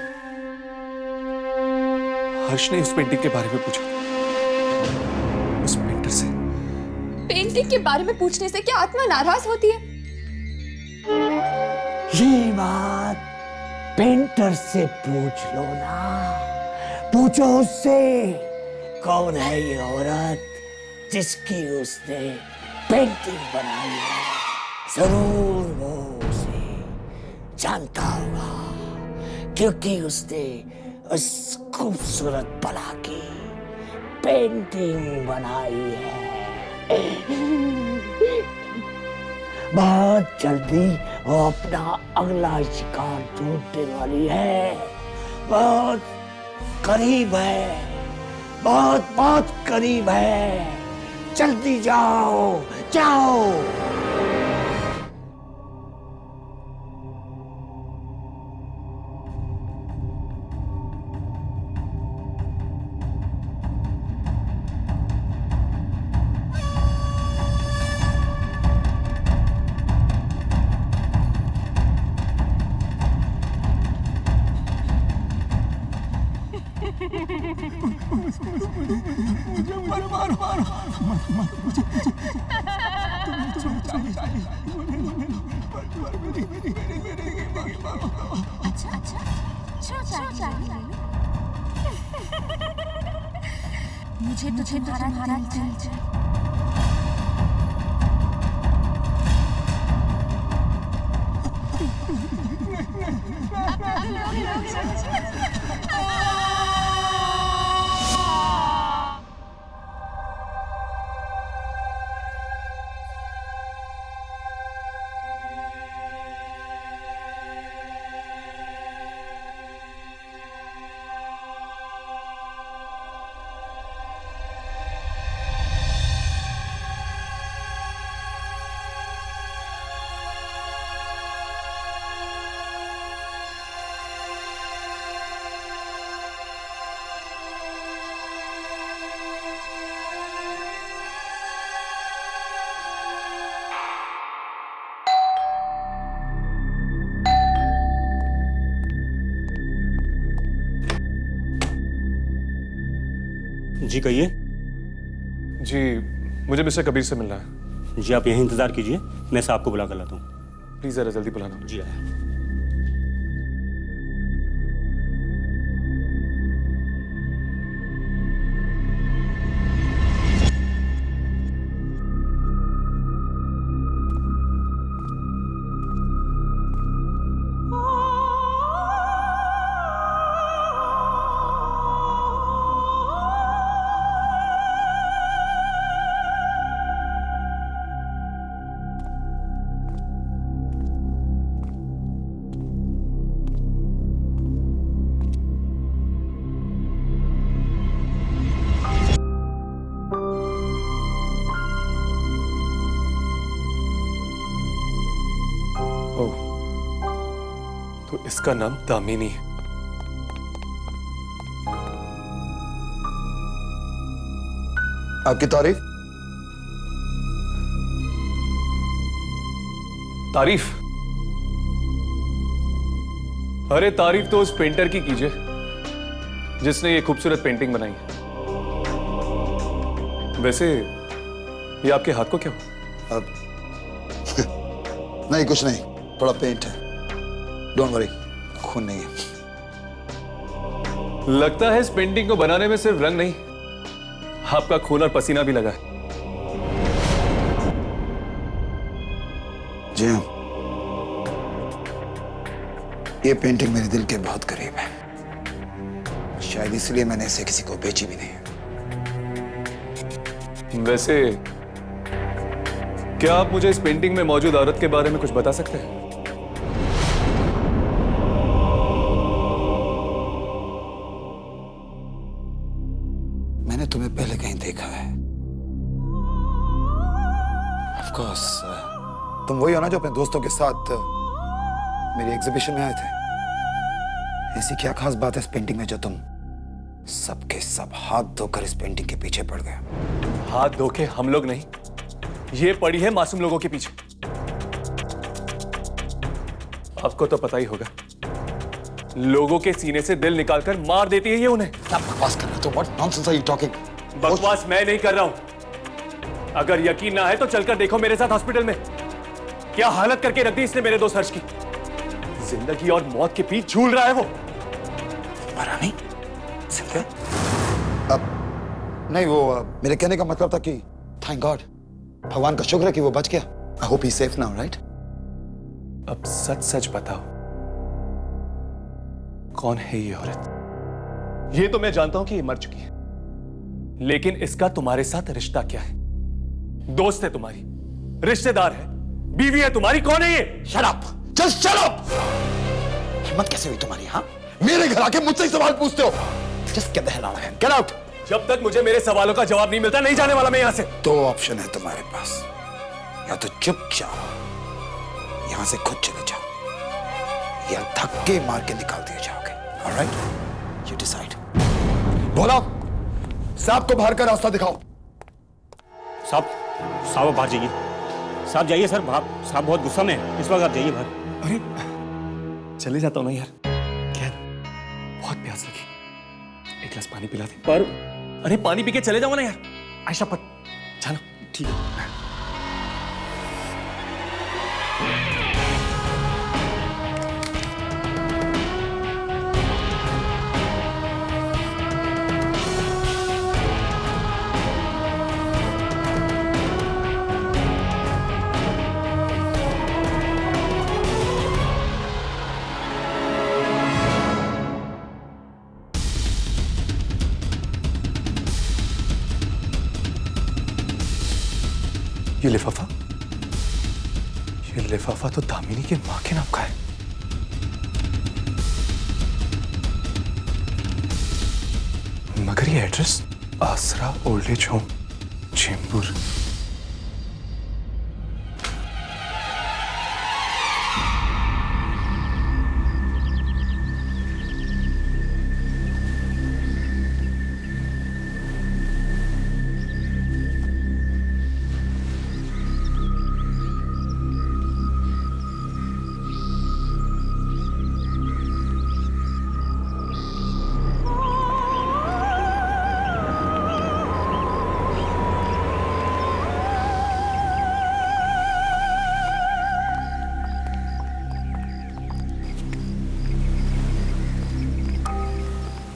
[SPEAKER 1] हर्ष ने उस पेंटिंग के बारे में पूछा, उस पेंटर से।
[SPEAKER 3] पेंटिंग के बारे में पूछने से क्या आत्मा नाराज होती है?
[SPEAKER 9] ये बात पेंटर से पूछ लो ना। पूछो उससे, कौन है ये औरत जिसकी उसने पेंटिंग बनाई है? जरूर वो उसे जानता होगा, क्योंकि उसने उस खूबसूरत बला की पेंटिंग बनाई है। बहुत जल्दी वो अपना अगला शिकार ढूंढने वाली है। बहुत करीब है, बहुत बहुत करीब है। जल्दी जाओ, जाओ।
[SPEAKER 10] मुझे तुझे तुम्हारा दिल
[SPEAKER 13] जी कहिए।
[SPEAKER 1] जी मुझे मिस्टर कबीर से मिलना है।
[SPEAKER 13] जी आप यहीं इंतजार कीजिए, मैं साहब को बुला कर लाता हूँ।
[SPEAKER 1] प्लीज जरा जल्दी बुलाना।
[SPEAKER 13] जी आया।
[SPEAKER 1] तो इसका नाम दामिनी है।
[SPEAKER 14] आपकी तारीफ?
[SPEAKER 1] तारीफ? अरे तारीफ तो उस पेंटर की कीजिए जिसने ये खूबसूरत पेंटिंग बनाई है। वैसे ये आपके हाथ को क्या हुआ?
[SPEAKER 14] अब नहीं कुछ नहीं, थोड़ा पेंट है। डोंट वरी, खून नहीं है।
[SPEAKER 1] लगता है इस पेंटिंग को बनाने में सिर्फ रंग नहीं, आपका खून और पसीना भी लगा है।
[SPEAKER 14] जी हाँ, ये पेंटिंग मेरे दिल के बहुत करीब है। शायद इसलिए मैंने इसे किसी को बेची भी नहीं।
[SPEAKER 1] वैसे क्या आप मुझे इस पेंटिंग में मौजूद औरत के बारे में कुछ बता सकते हैं?
[SPEAKER 14] मैंने तुम्हें पहले कहीं देखा है। Of course, तुम वही हो ना जो अपने दोस्तों के साथ मेरी एग्जीबिशन में आए थे। ऐसी क्या खास बात है इस पेंटिंग में जो तुम सबके सब हाथ धोकर इस पेंटिंग के पीछे पड़ गए?
[SPEAKER 1] हाथ धो के हम लोग नहीं, ये पड़ी है मासूम लोगों के पीछे। आपको तो पता ही होगा, लोगों के सीने से दिल निकालकर मार देती है ये उन्हें।
[SPEAKER 14] क्या बकवास कर रहे हो? What nonsense are you talking?
[SPEAKER 1] बकवास मैं नहीं कर रहा हूं। अगर यकीन ना है तो चलकर देखो मेरे साथ हॉस्पिटल में क्या हालत करके रख दी इसने मेरे दोस्त हर्ष की। जिंदगी और मौत के बीच झूल रहा है वो।
[SPEAKER 14] मरा नहीं? सिंधिया? अब नहीं, वो मेरे कहने का मतलब था कि थैंक गॉड, भगवान का शुक्र है कि वो बच गया। I hope he safe now, right?
[SPEAKER 1] अब सच सच बताओ, कौन है ये औरत? ये तो मैं जानता हूं कि ये मर चुकी है, लेकिन इसका तुम्हारे साथ रिश्ता क्या है? दोस्त है तुम्हारी, रिश्तेदार है, बीवी है तुम्हारी, कौन है ये?
[SPEAKER 14] Shut up, just shut up. हिम्मत कैसे हुई तुम्हारी? हाँ, मेरे घर आके मुझसे ही सवाल पूछते हो? Just get the hell out of here, get out.
[SPEAKER 1] जब तक मुझे मेरे सवालों का जवाब नहीं मिलता नहीं जाने वाला मैं यहां से।
[SPEAKER 14] दो ऑप्शन है तुम्हारे पास, या तो चुपचाप यहां से खुद चले जाओ, या धक्के मार के निकाल दिए जाओगे। Alright, you decide. बोलो, साहब को बाहर का रास्ता दिखाओ।
[SPEAKER 13] साहब बाहर जाइए। साहब जाइए सर, साहब बहुत गुस्सा में है इस वक्त, आप जाइए बाहर।
[SPEAKER 1] अरे चले जाता हूं ना यार, क्या बहुत प्यास लगी, एक गिलास पानी पिला दे।
[SPEAKER 13] पर
[SPEAKER 1] अरे पानी पी के चले जाओ ना यार। आयशा पत चलो।
[SPEAKER 13] ठीक है।
[SPEAKER 1] ये लिफाफा तो दामिनी की मां के नाम का है। मगर ये एड्रेस आसरा ओल्ड एज होम, चेंबूर।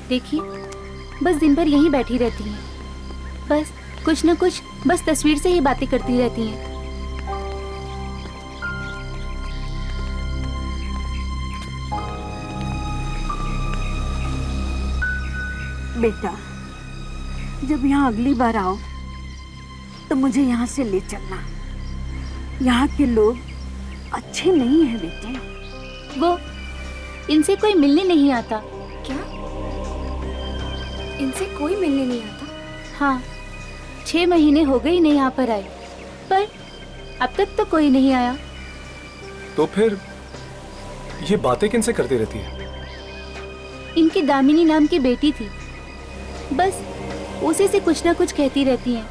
[SPEAKER 15] देखिए, बस दिन भर यहीं बैठी रहती हैं। बस कुछ न कुछ बस तस्वीर से ही बातें करती रहती हैं।
[SPEAKER 16] बेटा, जब यहाँ अगली बार आओ तो मुझे यहाँ से ले चलना। यहाँ के लोग अच्छे नहीं हैं बेटे।
[SPEAKER 15] वो इनसे कोई मिलने नहीं आता।
[SPEAKER 7] क्या? इनसे कोई मिलने नहीं आता?
[SPEAKER 15] हाँ, 6 महीने हो गए इन्हें यहाँ पर आए, पर अब तक तो कोई नहीं आया।
[SPEAKER 1] तो फिर ये बातें किनसे करती रहती है?
[SPEAKER 15] इनकी दामिनी नाम की बेटी थी, बस उसी से कुछ ना कुछ कहती रहती हैं।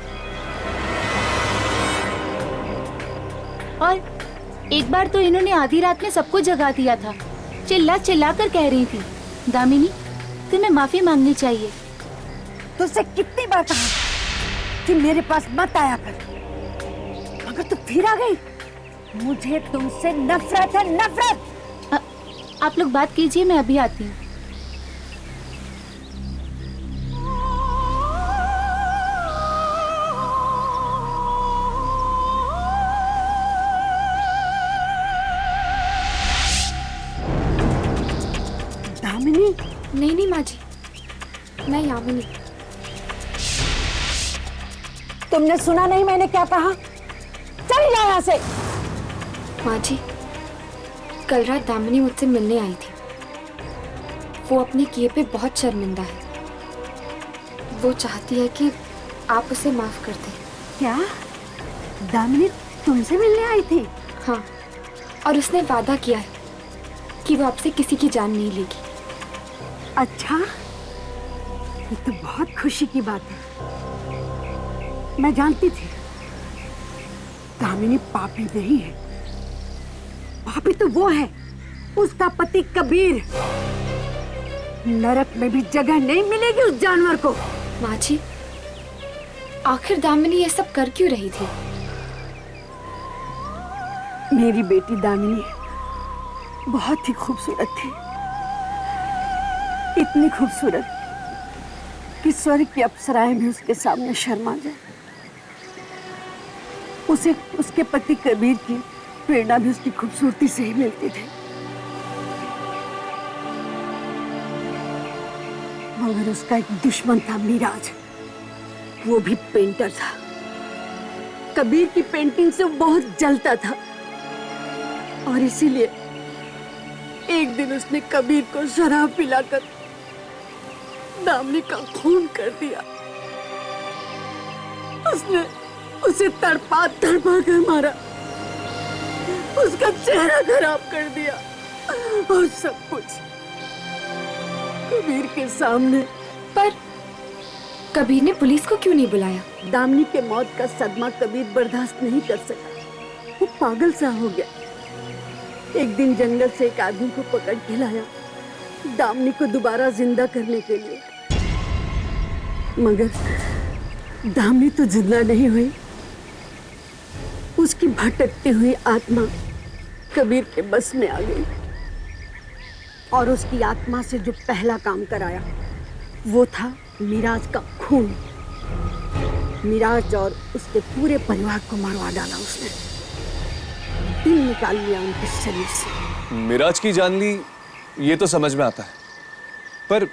[SPEAKER 15] और एक बार तो इन्होंने आधी रात में सबको जगा दिया था। चिल्ला चिल्ला कर कह रही थी, दामिनी तुम्हें माफी मांगनी चाहिए।
[SPEAKER 16] तुझसे कितनी बार कहा कि मेरे पास मत आया कर, मगर तू फिर आ गई। मुझे तुमसे नफरत है, नफरत।
[SPEAKER 15] आप लोग बात कीजिए, मैं अभी आती हूँ।
[SPEAKER 16] दामिनी?
[SPEAKER 7] नहीं नहीं माँ जी, मैं यामिनी।
[SPEAKER 16] तुमने सुना नहीं मैंने क्या कहा? चल जा यहाँ से।
[SPEAKER 7] माँ जी, कल रात दामिनी मुझसे मिलने आई थी। वो अपने किए पे बहुत शर्मिंदा है। वो चाहती है कि आप उसे माफ कर दें।
[SPEAKER 16] क्या? दामिनी तुमसे मिलने आई थी?
[SPEAKER 7] हाँ, और उसने वादा किया है कि वो आपसे किसी की जान नहीं लेगी।
[SPEAKER 16] अच्छा, ये तो बहुत खुशी की बात है। मैं जानती थी दामिनी पापी नहीं है। पापी तो वो है, उसका पति कबीर। नरक में भी जगह नहीं मिलेगी उस जानवर को।
[SPEAKER 7] माँ जी, आखिर दामिनी ये सब कर क्यों रही थी?
[SPEAKER 16] मेरी बेटी दामिनी बहुत ही खूबसूरत थी। इतनी खूबसूरत कि स्वर्ग की अप्सराएं भी उसके सामने शर्मा जाए। उसे उसके पति कबीर की प्रेरणा भी उसकी खूबसूरती से ही मिलती थी। मगर उसका एक दुश्मन था, मिराज। वो भी पेंटर था। कबीर की पेंटिंग से बहुत जलता था और इसीलिए एक दिन उसने कबीर को शराब पिलाकर दामिनी का खून कर दिया। उसने उसे तड़पा तड़पा कर मारा, उसका चेहरा खराब कर दिया और सब कुछ कबीर के सामने।
[SPEAKER 7] पर कबीर ने पुलिस को क्यों नहीं बुलाया?
[SPEAKER 16] दामिनी के मौत का सदमा कबीर बर्दाश्त नहीं कर सका। वो पागल सा हो गया। एक दिन जंगल से एक आदमी को पकड़ के लाया दामिनी को दोबारा जिंदा करने के लिए। मगर दामिनी तो जिंदा नहीं हुई। उसकी भटकती हुई आत्मा कबीर के बस में आ गई और उसकी आत्मा से जो पहला काम कराया वो था मिराज का खून। मिराज और उसके पूरे परिवार को मरवा डाला उसने। दिल निकाल लिया उनके शरीर से।
[SPEAKER 1] मिराज की जान ली, ये तो समझ में आता है, पर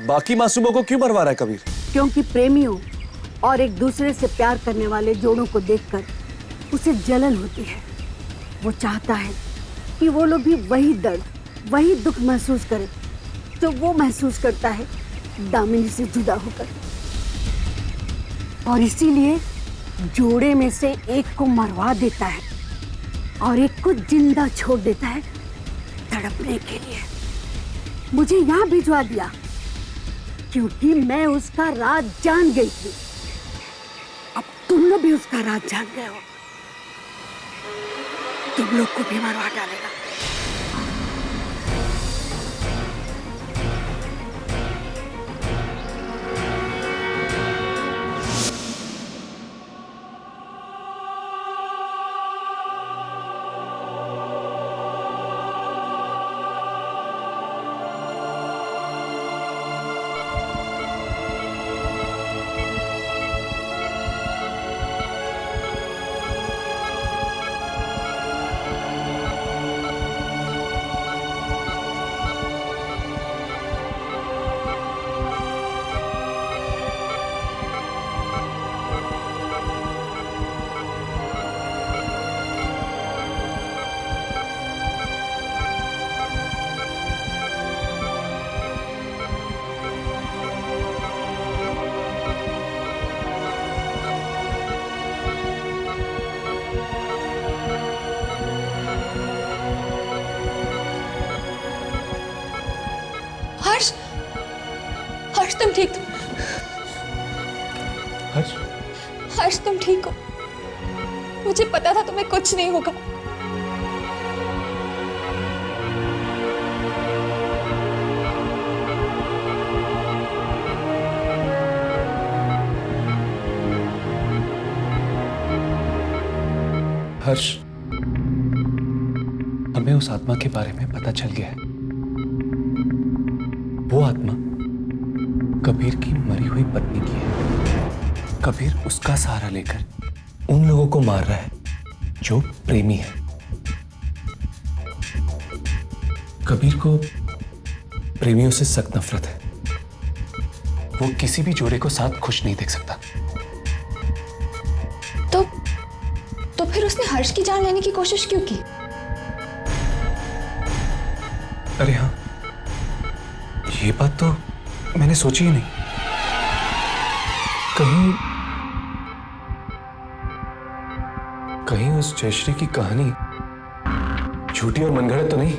[SPEAKER 1] बाकी मासूमों को क्यों मरवा रहा है कबीर?
[SPEAKER 16] क्योंकि प्रेमियों और एक दूसरे से प्यार करने वाले जोड़ों को देखकर उसे जलन होती है। वो चाहता है कि वो लोग भी वही दर्द, वही दुख महसूस करें जो वो महसूस करता है दामिनी से जुदा होकर। और इसीलिए जोड़े में से एक को मरवा देता है और एक को जिंदा छोड़ देता है तड़पने के लिए। मुझे यहाँ भिजवा दिया क्योंकि मैं उसका राज जान गई थी। अब तुम लोग भी उसका राज जान गए हो। तुम लोग को भी मरवा डालेगा।
[SPEAKER 3] ठीक?
[SPEAKER 1] हर्ष,
[SPEAKER 3] हर्ष तुम ठीक हो? मुझे पता था तुम्हें कुछ नहीं होगा।
[SPEAKER 1] हर्ष, हमें उस आत्मा के बारे में पता चल गया है। वो आत्मा कबीर की मरी हुई पत्नी की है। कबीर उसका सहारा लेकर उन लोगों को मार रहा है जो प्रेमी है। कबीर को प्रेमियों से सख्त नफरत है। वो किसी भी जोड़े को साथ खुश नहीं देख सकता।
[SPEAKER 3] तो फिर उसने हर्ष की जान लेने की कोशिश क्यों की?
[SPEAKER 1] अरे हाँ, ये बात तो मैंने सोची ही नहीं। कहीं उस जयश्री की कहानी झूठी और मनगढ़ंत तो नहीं?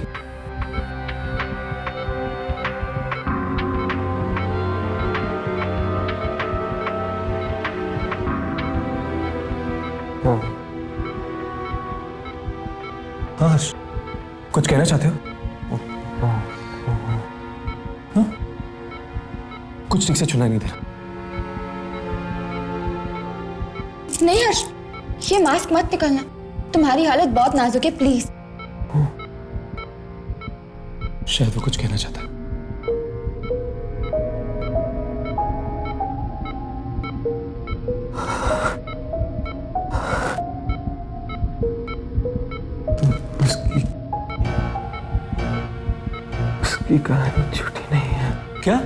[SPEAKER 1] हाँ हर्ष, कुछ कहना चाहते हो? हाँ? कुछ ठीक से सुनाई नहीं दे रहा।
[SPEAKER 3] नहीं हर्ष, ये मास्क मत निकालना। तुम्हारी हालत बहुत नाजुक है, प्लीज।
[SPEAKER 1] शायद वो कुछ कहना चाहता है।
[SPEAKER 8] उसकी कहानी झूठी नहीं है।
[SPEAKER 1] क्या?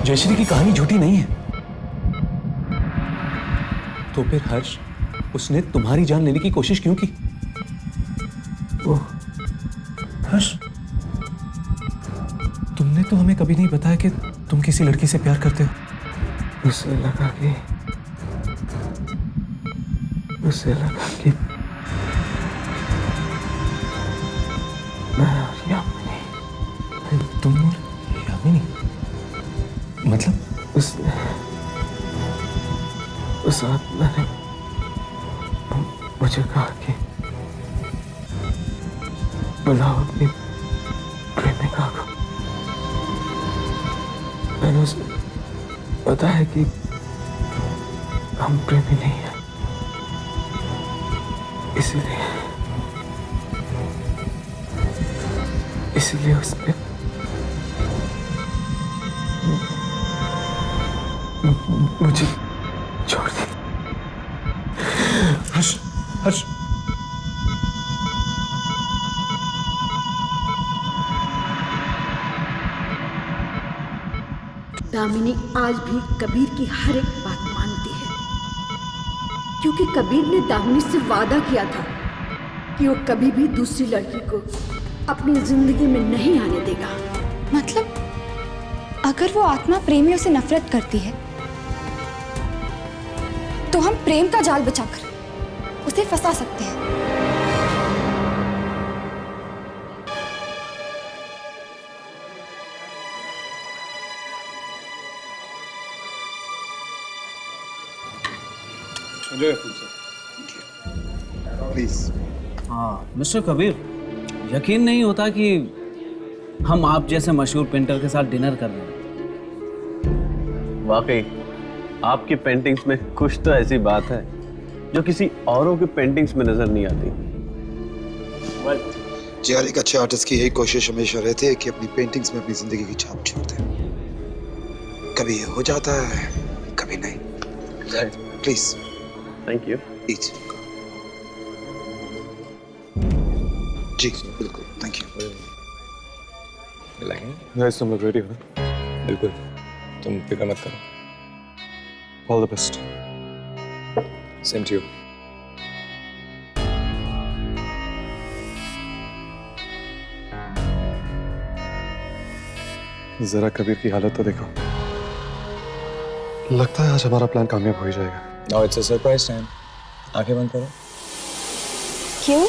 [SPEAKER 1] जयश्री की कहानी झूठी नहीं है? तो फिर हर्ष, उसने तुम्हारी जान लेने की कोशिश क्यों की? वो हर्ष, तुमने तो हमें कभी नहीं बताया कि तुम किसी लड़की से प्यार करते हो।
[SPEAKER 8] उसे लगा कि मैं और यामिनी।
[SPEAKER 1] तुम और यामिनी? मतलब?
[SPEAKER 8] उस आत्मा ने मुझे कहा कि बुलाओ अपनी प्रेमिका को। मैंने उसे बताया कि हम प्रेमी नहीं हैं, इसलिए उसने मुझे छोड़ दिया।
[SPEAKER 1] हर्ष, हर्ष,
[SPEAKER 16] दामिनी आज भी कबीर की हर एक बात मानती है, क्योंकि कबीर ने दामिनी से वादा किया था कि वो कभी भी दूसरी लड़की को अपनी जिंदगी में नहीं आने देगा।
[SPEAKER 3] मतलब अगर वो आत्मा प्रेमियों से नफरत करती है तो हम प्रेम का जाल बिछाकर उसे फंसा सकते हैं।
[SPEAKER 14] प्लीज।
[SPEAKER 4] हाँ मिस्टर कबीर, यकीन नहीं होता कि हम आप जैसे मशहूर पेंटर के साथ डिनर कर रहे हैं। वाकई आपकी पेंटिंग्स में कुछ तो ऐसी बात है जो किसी औरों की पेंटिंग्स में नजर नहीं आती।
[SPEAKER 14] जी हर एक अच्छे आर्टिस्ट की यही कोशिश हमेशा रहती है कि अपनी पेंटिंग्स में अपनी जिंदगी की छाप छोड़ दे। कभी ये हो जाता है, कभी नहीं। प्लीज।
[SPEAKER 4] Thank you.
[SPEAKER 14] प्लीज। जी बिल्कुल, थैंक यू।
[SPEAKER 8] गाइस तुम लोग रेडी हो ना? बिल्कुल, तुम फिक्र मत करो। All the best. Same to you. जरा कबीर की हालत तो देखो। लगता है आज हमारा प्लान कामयाब हो ही जाएगा।
[SPEAKER 17] Now it's a surprise time. आंखें बंद करो।
[SPEAKER 6] क्यों?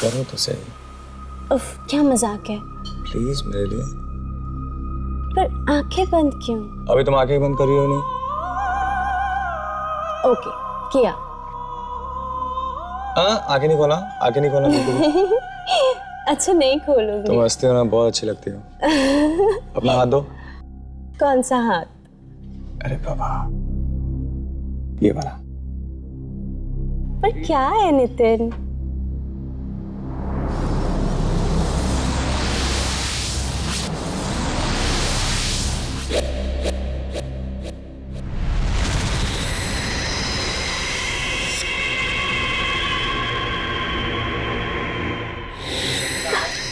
[SPEAKER 17] करो तो सही।
[SPEAKER 6] उफ, क्या मजाक है।
[SPEAKER 17] प्लीज मेरे लिए।
[SPEAKER 6] पर आंखें बंद क्यों?
[SPEAKER 17] अभी तुम आंखें बंद कर रही हो नहीं?
[SPEAKER 6] ओके, किया।
[SPEAKER 17] आंखें नहीं खोला, आंखें नहीं खोला बिल्कुल।
[SPEAKER 6] अच्छा नहीं खोलोगी।
[SPEAKER 17] तुम हंसते हो ना, बहुत अच्छी लगती हो। अपना हाथ दो।
[SPEAKER 6] कौन सा हाथ?
[SPEAKER 17] अरे बाबा, ये वाला।
[SPEAKER 6] पर क्या है Nitin?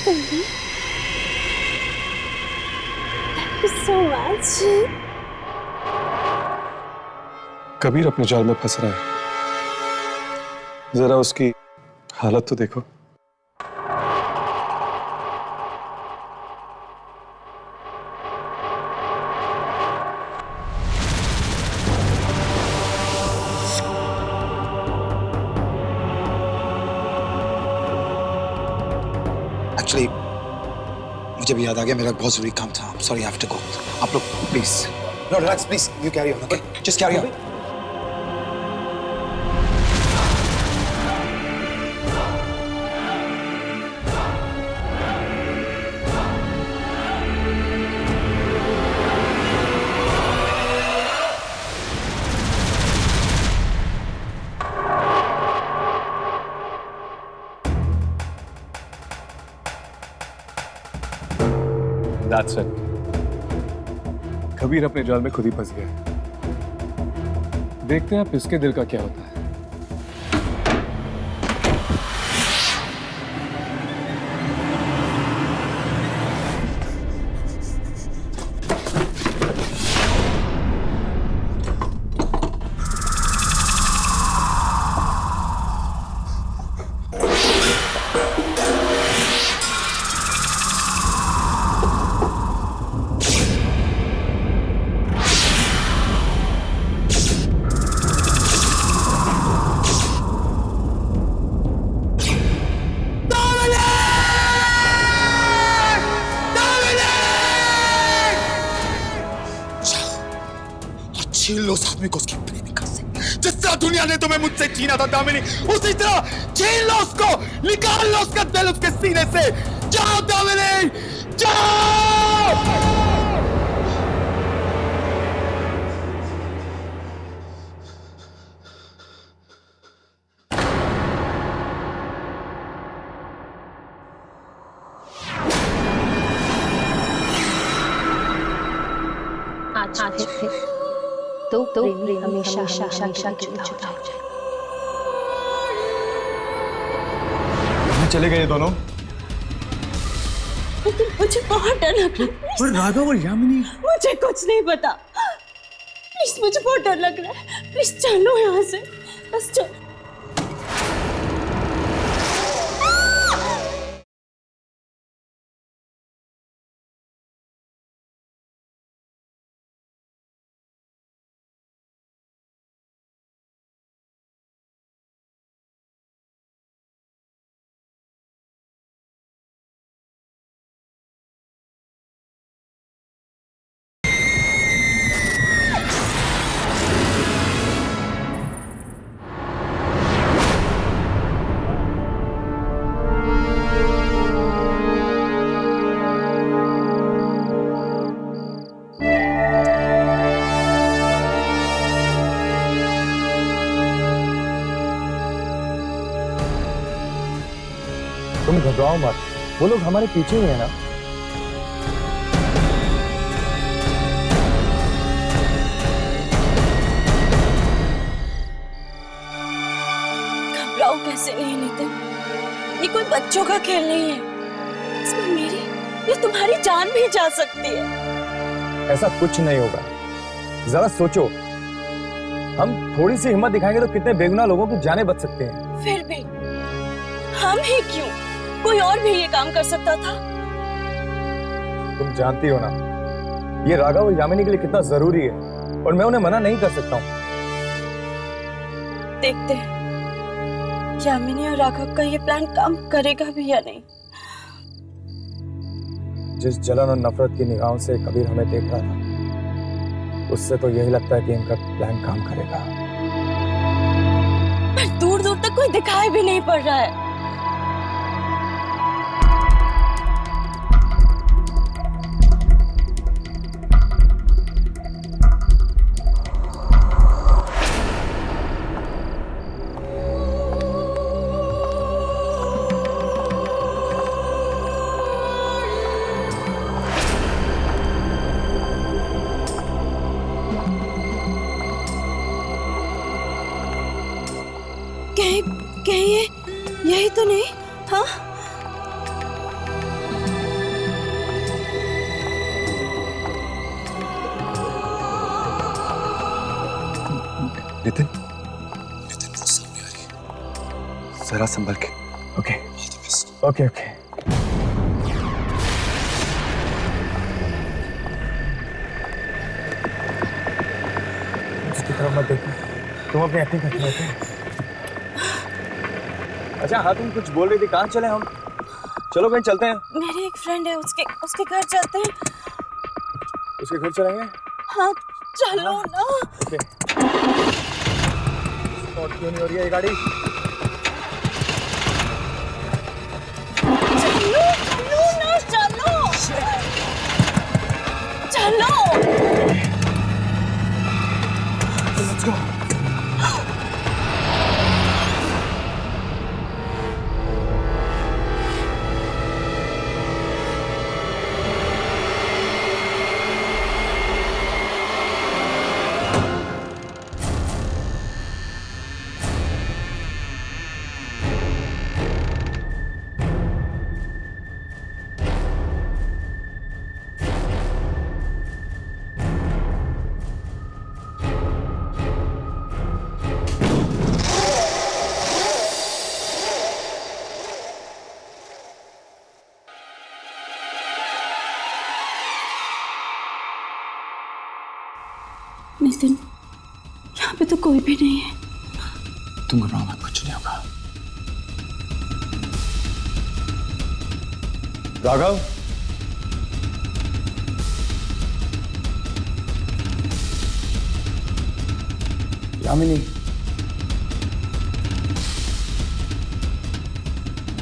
[SPEAKER 6] Thank you so much.
[SPEAKER 2] Kabir अपने जाल में फंस रहा है, जरा उसकी हालत तो देखो।
[SPEAKER 14] एक्चुअली मुझे भी याद आ गया, मेरा बहुत जरूरी काम था। Sorry, I have to go. आप लोग please, no relax please, you carry on, okay? Just carry on.
[SPEAKER 2] That's it. Kabir अपने जाल में खुद ही फंस गया। देखते हैं अब इसके दिल का क्या होता है।
[SPEAKER 14] छीन लो उस आदमी को उसकी प्रेमिका से, जिस तरह दुनिया ने तुम्हें मुझसे छीना था दामिनी, उसी तरह छीन लो उसको, निकाल लो उसका दिल उसके सीने से। जाओ दामिनी, जाओ।
[SPEAKER 11] आज फिर तो प्रेमी हमेशा हमेशा जुड़ा होता है।
[SPEAKER 17] चले गए ये दोनों?
[SPEAKER 6] लेकिन मुझे बहुत डर लग रहा है।
[SPEAKER 17] और राघव और यामिनी?
[SPEAKER 6] मुझे कुछ नहीं पता। प्लीज, मुझे बहुत डर लग रहा है। प्लीज चलो यहाँ से, बस चलो।
[SPEAKER 17] तुम घबराओ मत, वो लोग हमारे पीछे ही है ना।
[SPEAKER 6] घबराओ कैसे नहीं नितिन, ये कोई बच्चों का खेल नहीं है। इसमें मेरी या तुम्हारी जान भी जा सकती है।
[SPEAKER 17] ऐसा कुछ नहीं होगा, जरा सोचो, हम थोड़ी सी हिम्मत दिखाएंगे तो कितने बेगुनाह लोगों की जानें बच सकती हैं।
[SPEAKER 6] फिर भी हम ही क्यों, कोई और भी ये काम कर सकता था।
[SPEAKER 17] तुम जानती हो ना, ये राघव और यामिनी के लिए कितना जरूरी है, और मैं उन्हें मना नहीं कर सकता हूँ।
[SPEAKER 6] देखते हैं यामिनी और राघव का ये प्लान काम करेगा भी या नहीं।
[SPEAKER 17] जिस जलन और नफरत की निगाहों से कबीर हमें देख रहा था, उससे तो यही लगता है कि इनका प्लान काम करेगा।
[SPEAKER 6] पर दूर दूर तक कोई दिखाई भी नहीं पड़ रहा है। कहीं यही तो नहीं? हाँ,
[SPEAKER 2] नितिन, नितिन वो सामने आ रही है, जरा संभल के।
[SPEAKER 17] Okay okay okay. उसकी तरफ मत देखो, तुम अपनी एक्टिंग करते रहते। अच्छा हाँ, तुम कुछ बोल रही थी, कहाँ चले हम? चलो कहीं चलते हैं।
[SPEAKER 6] मेरी एक फ्रेंड है, उसके घर चलते हैं।
[SPEAKER 17] उसके घर चलेंगे?
[SPEAKER 6] हाँ चलो ना।
[SPEAKER 17] ओके। स्पॉट क्यों नहीं हो रही है ये गाड़ी?
[SPEAKER 6] चलो ना, चलो।
[SPEAKER 17] Let's go.
[SPEAKER 6] नितिन, यहाँ पे तो कोई भी नहीं है।
[SPEAKER 17] तुम घबराओ मत, कुछ नहीं होगा। राघव, यामिनी,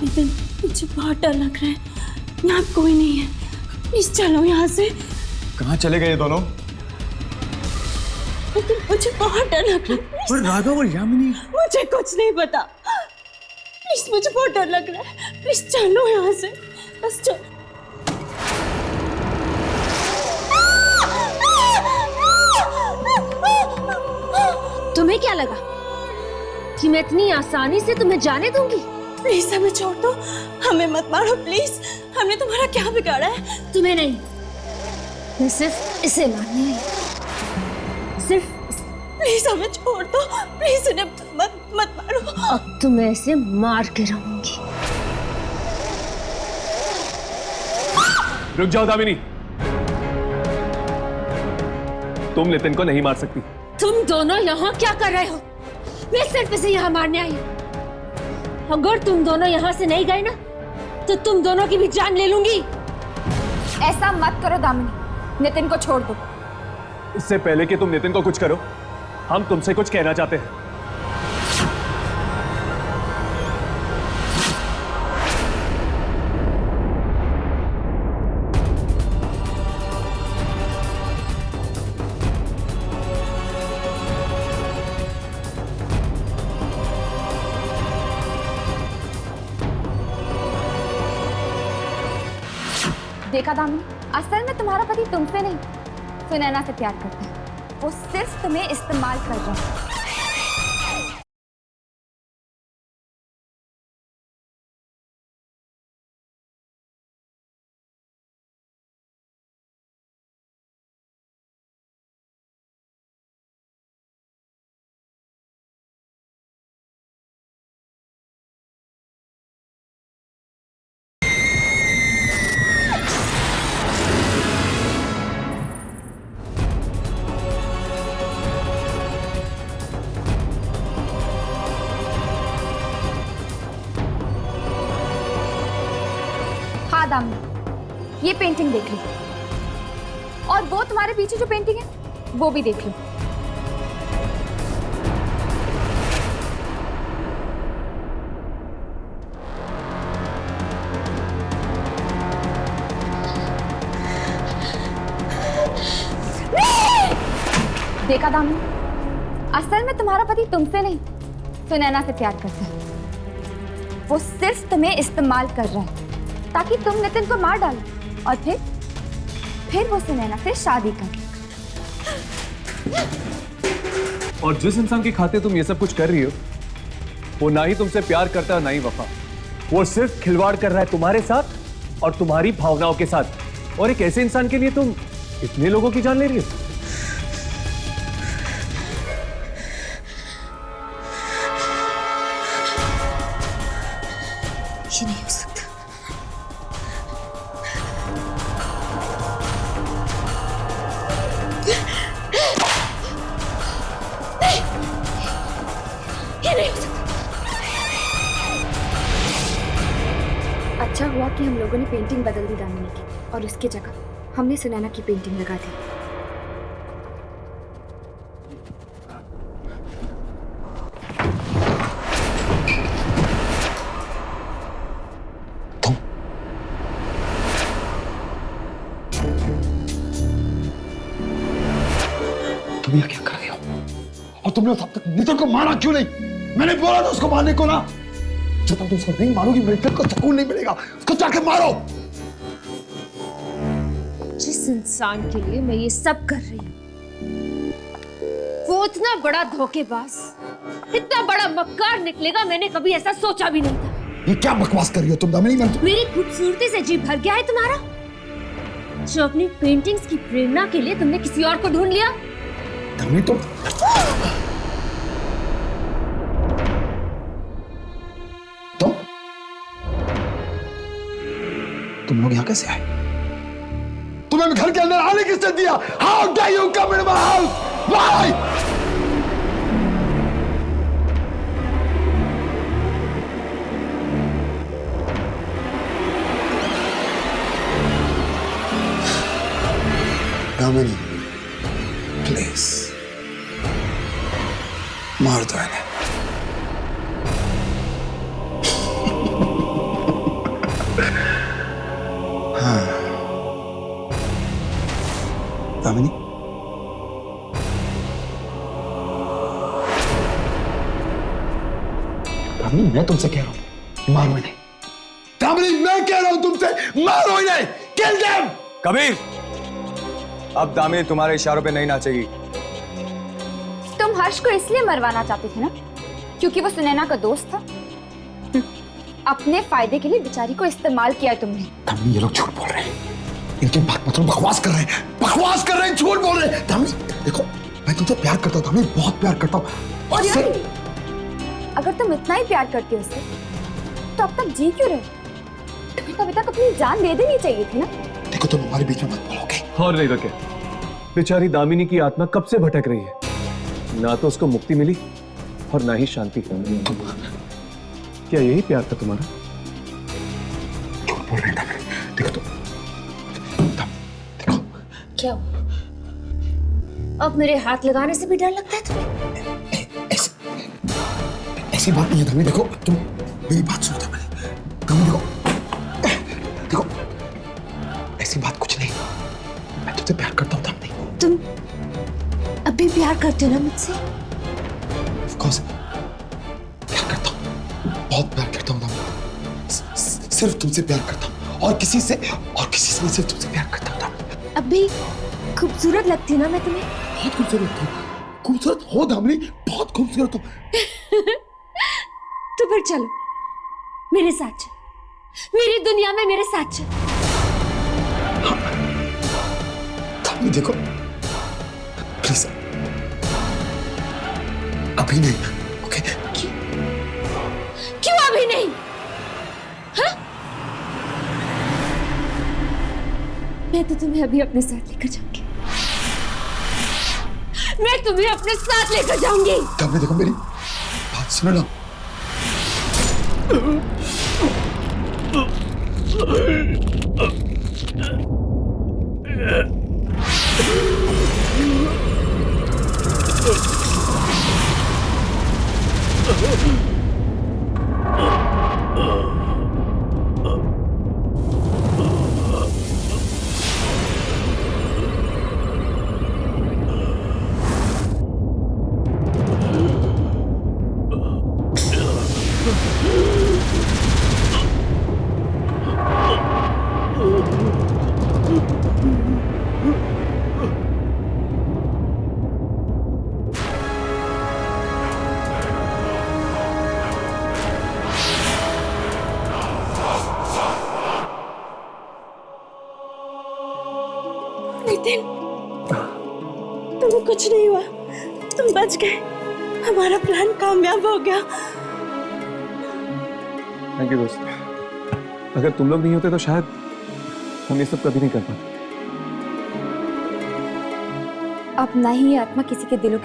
[SPEAKER 6] नितिन मुझे बहुत डर लग रहा है, यहाँ कोई नहीं है, प्लीज चलो यहाँ से।
[SPEAKER 17] कहाँ चले गए ये दोनों?
[SPEAKER 6] लेकिन मुझे बहुत डर लग रहा है।
[SPEAKER 17] और राघव और यामिनी?
[SPEAKER 6] मुझे कुछ नहीं पता, प्लीज मुझे बहुत डर लग रहा है, प्लीज चलो यहाँ से, बस चलो।
[SPEAKER 11] तुम्हें क्या लगा कि मैं इतनी आसानी से तुम्हें जाने दूंगी?
[SPEAKER 6] प्लीज हमें छोड़ दो, हमें मत मारो प्लीज, हमने तुम्हारा क्या बिगाड़ा है?
[SPEAKER 11] तुम्हें नहीं, मैं सिर्फ इसे मारने आई, सिर्फ
[SPEAKER 6] प्लीज हमें छोड़ दो, प्लीज इन्हें मत मारो।
[SPEAKER 11] अब तो मैं इसे मार के रहूंगी।
[SPEAKER 1] रुक जाओ दामिनी, तुम नितिन को नहीं मार सकती।
[SPEAKER 11] तुम दोनों यहाँ क्या कर रहे हो? मैं सिर्फ इसे यहाँ मारने आई हूँ। अगर तुम दोनों यहाँ से नहीं गए ना, तो तुम दोनों की भी जान ले लूंगी।
[SPEAKER 7] ऐसा मत करो दामिनी, नितिन को छोड़ दो।
[SPEAKER 1] इससे पहले कि तुम नितिन को कुछ करो, हम तुमसे कुछ कहना चाहते हैं।
[SPEAKER 7] देखा दामिनी, असल में तुम्हारा पति तुमसे नहीं, सुनैना से प्यार करता है। वो सिर्फ तुम्हें इस्तेमाल कर रहा है।
[SPEAKER 3] ये पेंटिंग देख लो, और वो तुम्हारे पीछे जो पेंटिंग है वो भी देख लो। देखा दामिनी, असल में तुम्हारा पति तुमसे नहीं सुनैना से प्यार करता है। वो सिर्फ तुम्हें इस्तेमाल कर रहा है ताकि तुम नितिन को मार डालो और फिर वो सुनैना से शादी कर।
[SPEAKER 2] और जिस इंसान के खाते तुम ये सब कुछ कर रही हो, वो ना ही तुमसे प्यार करता है ना ही वफा। वो सिर्फ खिलवाड़ कर रहा है तुम्हारे साथ और तुम्हारी भावनाओं के साथ। और एक ऐसे इंसान के लिए तुम इतने लोगों की जान ले रही हो।
[SPEAKER 3] ये नहीं हो सकता। ये नहीं हो सकता।
[SPEAKER 7] अच्छा हुआ कि हम लोगों ने पेंटिंग बदल दी दामिनी की, और उसकी जगह हमने सुनैना की पेंटिंग लगा दी।
[SPEAKER 14] तुम यहाँ क्या कर रहे हो? और तुमने तब तक नितिन को मारा क्यों नहीं? मैंने बोला था उसको मारने को ना। जब तक तुम उसको नहीं मारोगी मेरे दिल को सुकून नहीं मिलेगा। उसको जाके मारो।
[SPEAKER 11] जिस इंसान के लिए मैं ये सब कर रही हूँ, वो इतना बड़ा धोखेबाज, इतना बड़ा मक्कार निकलेगा, मैंने कभी ऐसा सोचा भी नहीं था।
[SPEAKER 14] ये क्या बकवास कर रही हो तुम दामिनी?
[SPEAKER 11] मेरी खूबसूरती से जी भर गया है तुम्हारा, जो अपनी पेंटिंग्स की प्रेरणा के लिए तुमने किसी और को ढूंढ लिया।
[SPEAKER 14] दामिनी तुम लोग यहाँ कैसे आए? तुम्हें घर के अंदर आने किसने दिया? How dare you come into my house? Why? Damini, please मार दो इन्हें। हाँ दामिनी, दामिनी मैं तुमसे कह रहा हूं मारो इन्हें। दामिनी मैं कह रहा हूं तुमसे मारो इन्हें। Kill them.
[SPEAKER 17] कबीर, अब दामिनी तुम्हारे इशारों पे नहीं नाचेगी।
[SPEAKER 3] तुम हर्ष को इसलिए मरवाना चाहते थे ना क्योंकि वो सुनैना का दोस्त था। अपने फायदे के लिए बेचारी को इस्तेमाल किया है तुमने।
[SPEAKER 14] दामिनी ये लोग झूठ बोल रहे हैं। इनकी बात मतलब बकवास कर रहे हैं, बकवास कर रहे हैं, झूठ बोल रहे हैं। दामिनी देखो, मैं तुमसे प्यार करता हूँ दामिनी, बहुत प्यार करता हूँ।
[SPEAKER 3] और यार, अगर तुम इतना ही प्यार करते हो उससे तो अब तक जी क्यों रहे? तुम्हें कभी तक अपनी जान दे देनी चाहिए थी ना।
[SPEAKER 14] देखो तुम हमारे बीच में मत बोलोगे।
[SPEAKER 2] और नहीं तो क्या, बेचारी दामिनी की आत्मा कब से भटक रही है। ना तो उसको मुक्ति मिली और ना ही शांति। क्या यही प्यार था तुम्हारा?
[SPEAKER 14] झूठ बोल रहे हैं। देखो तुम, देखो
[SPEAKER 11] क्या अब मेरे हाथ लगाने से भी डर लगता है तुम्हें?
[SPEAKER 14] ऐसी बात नहीं है दामिनी। देखो तुम मेरी बात सुनो दामिनी। देखो ऐसी बात कुछ नहीं। मैं तुझसे प्यार करता हूँ दामिनी।
[SPEAKER 11] तुम अभी प्यार करते हो ना मुझसे?
[SPEAKER 14] Of course, प्यार करता हूँ, बहुत प्यार करता हूँ दामिनी। सिर्फ तुमसे प्यार करता हूँ और किसी से नहीं, सिर्फ तुमसे प्यार करता हूँ दामिनी।
[SPEAKER 11] अभी खूबसूरत लगती हूँ ना मैं तुम्हें?
[SPEAKER 14] बहुत खूबसूरत लगती हूँ। खूबसूरत हो दामिनी, बहुत खूबसूरत हो।
[SPEAKER 11] तो फिर चलो मेरे साथ चल, मेरी दुनिया में मेरे साथ चल।
[SPEAKER 14] दामिनी देखो प्लीज, अभी नहीं। ओके?
[SPEAKER 11] क्यों अभी नहीं? हाँ? मैं तो तुम्हें अभी अपने साथ लेकर जाऊंगी। मैं तुम्हें अपने साथ लेकर जाऊंगी।
[SPEAKER 14] दामिनी देखो मेरी बात सुनो ना।
[SPEAKER 6] कुछ नहीं हुआ, तुम बच गए, हमारा प्लान कामयाब हो गया।
[SPEAKER 2] थैंक यू दोस्त। अगर तुम लोग नहीं होते तो शायद हम ये सब कभी नहीं कर पाते।
[SPEAKER 7] अब ना ही ये आत्मा किसी के दिलों के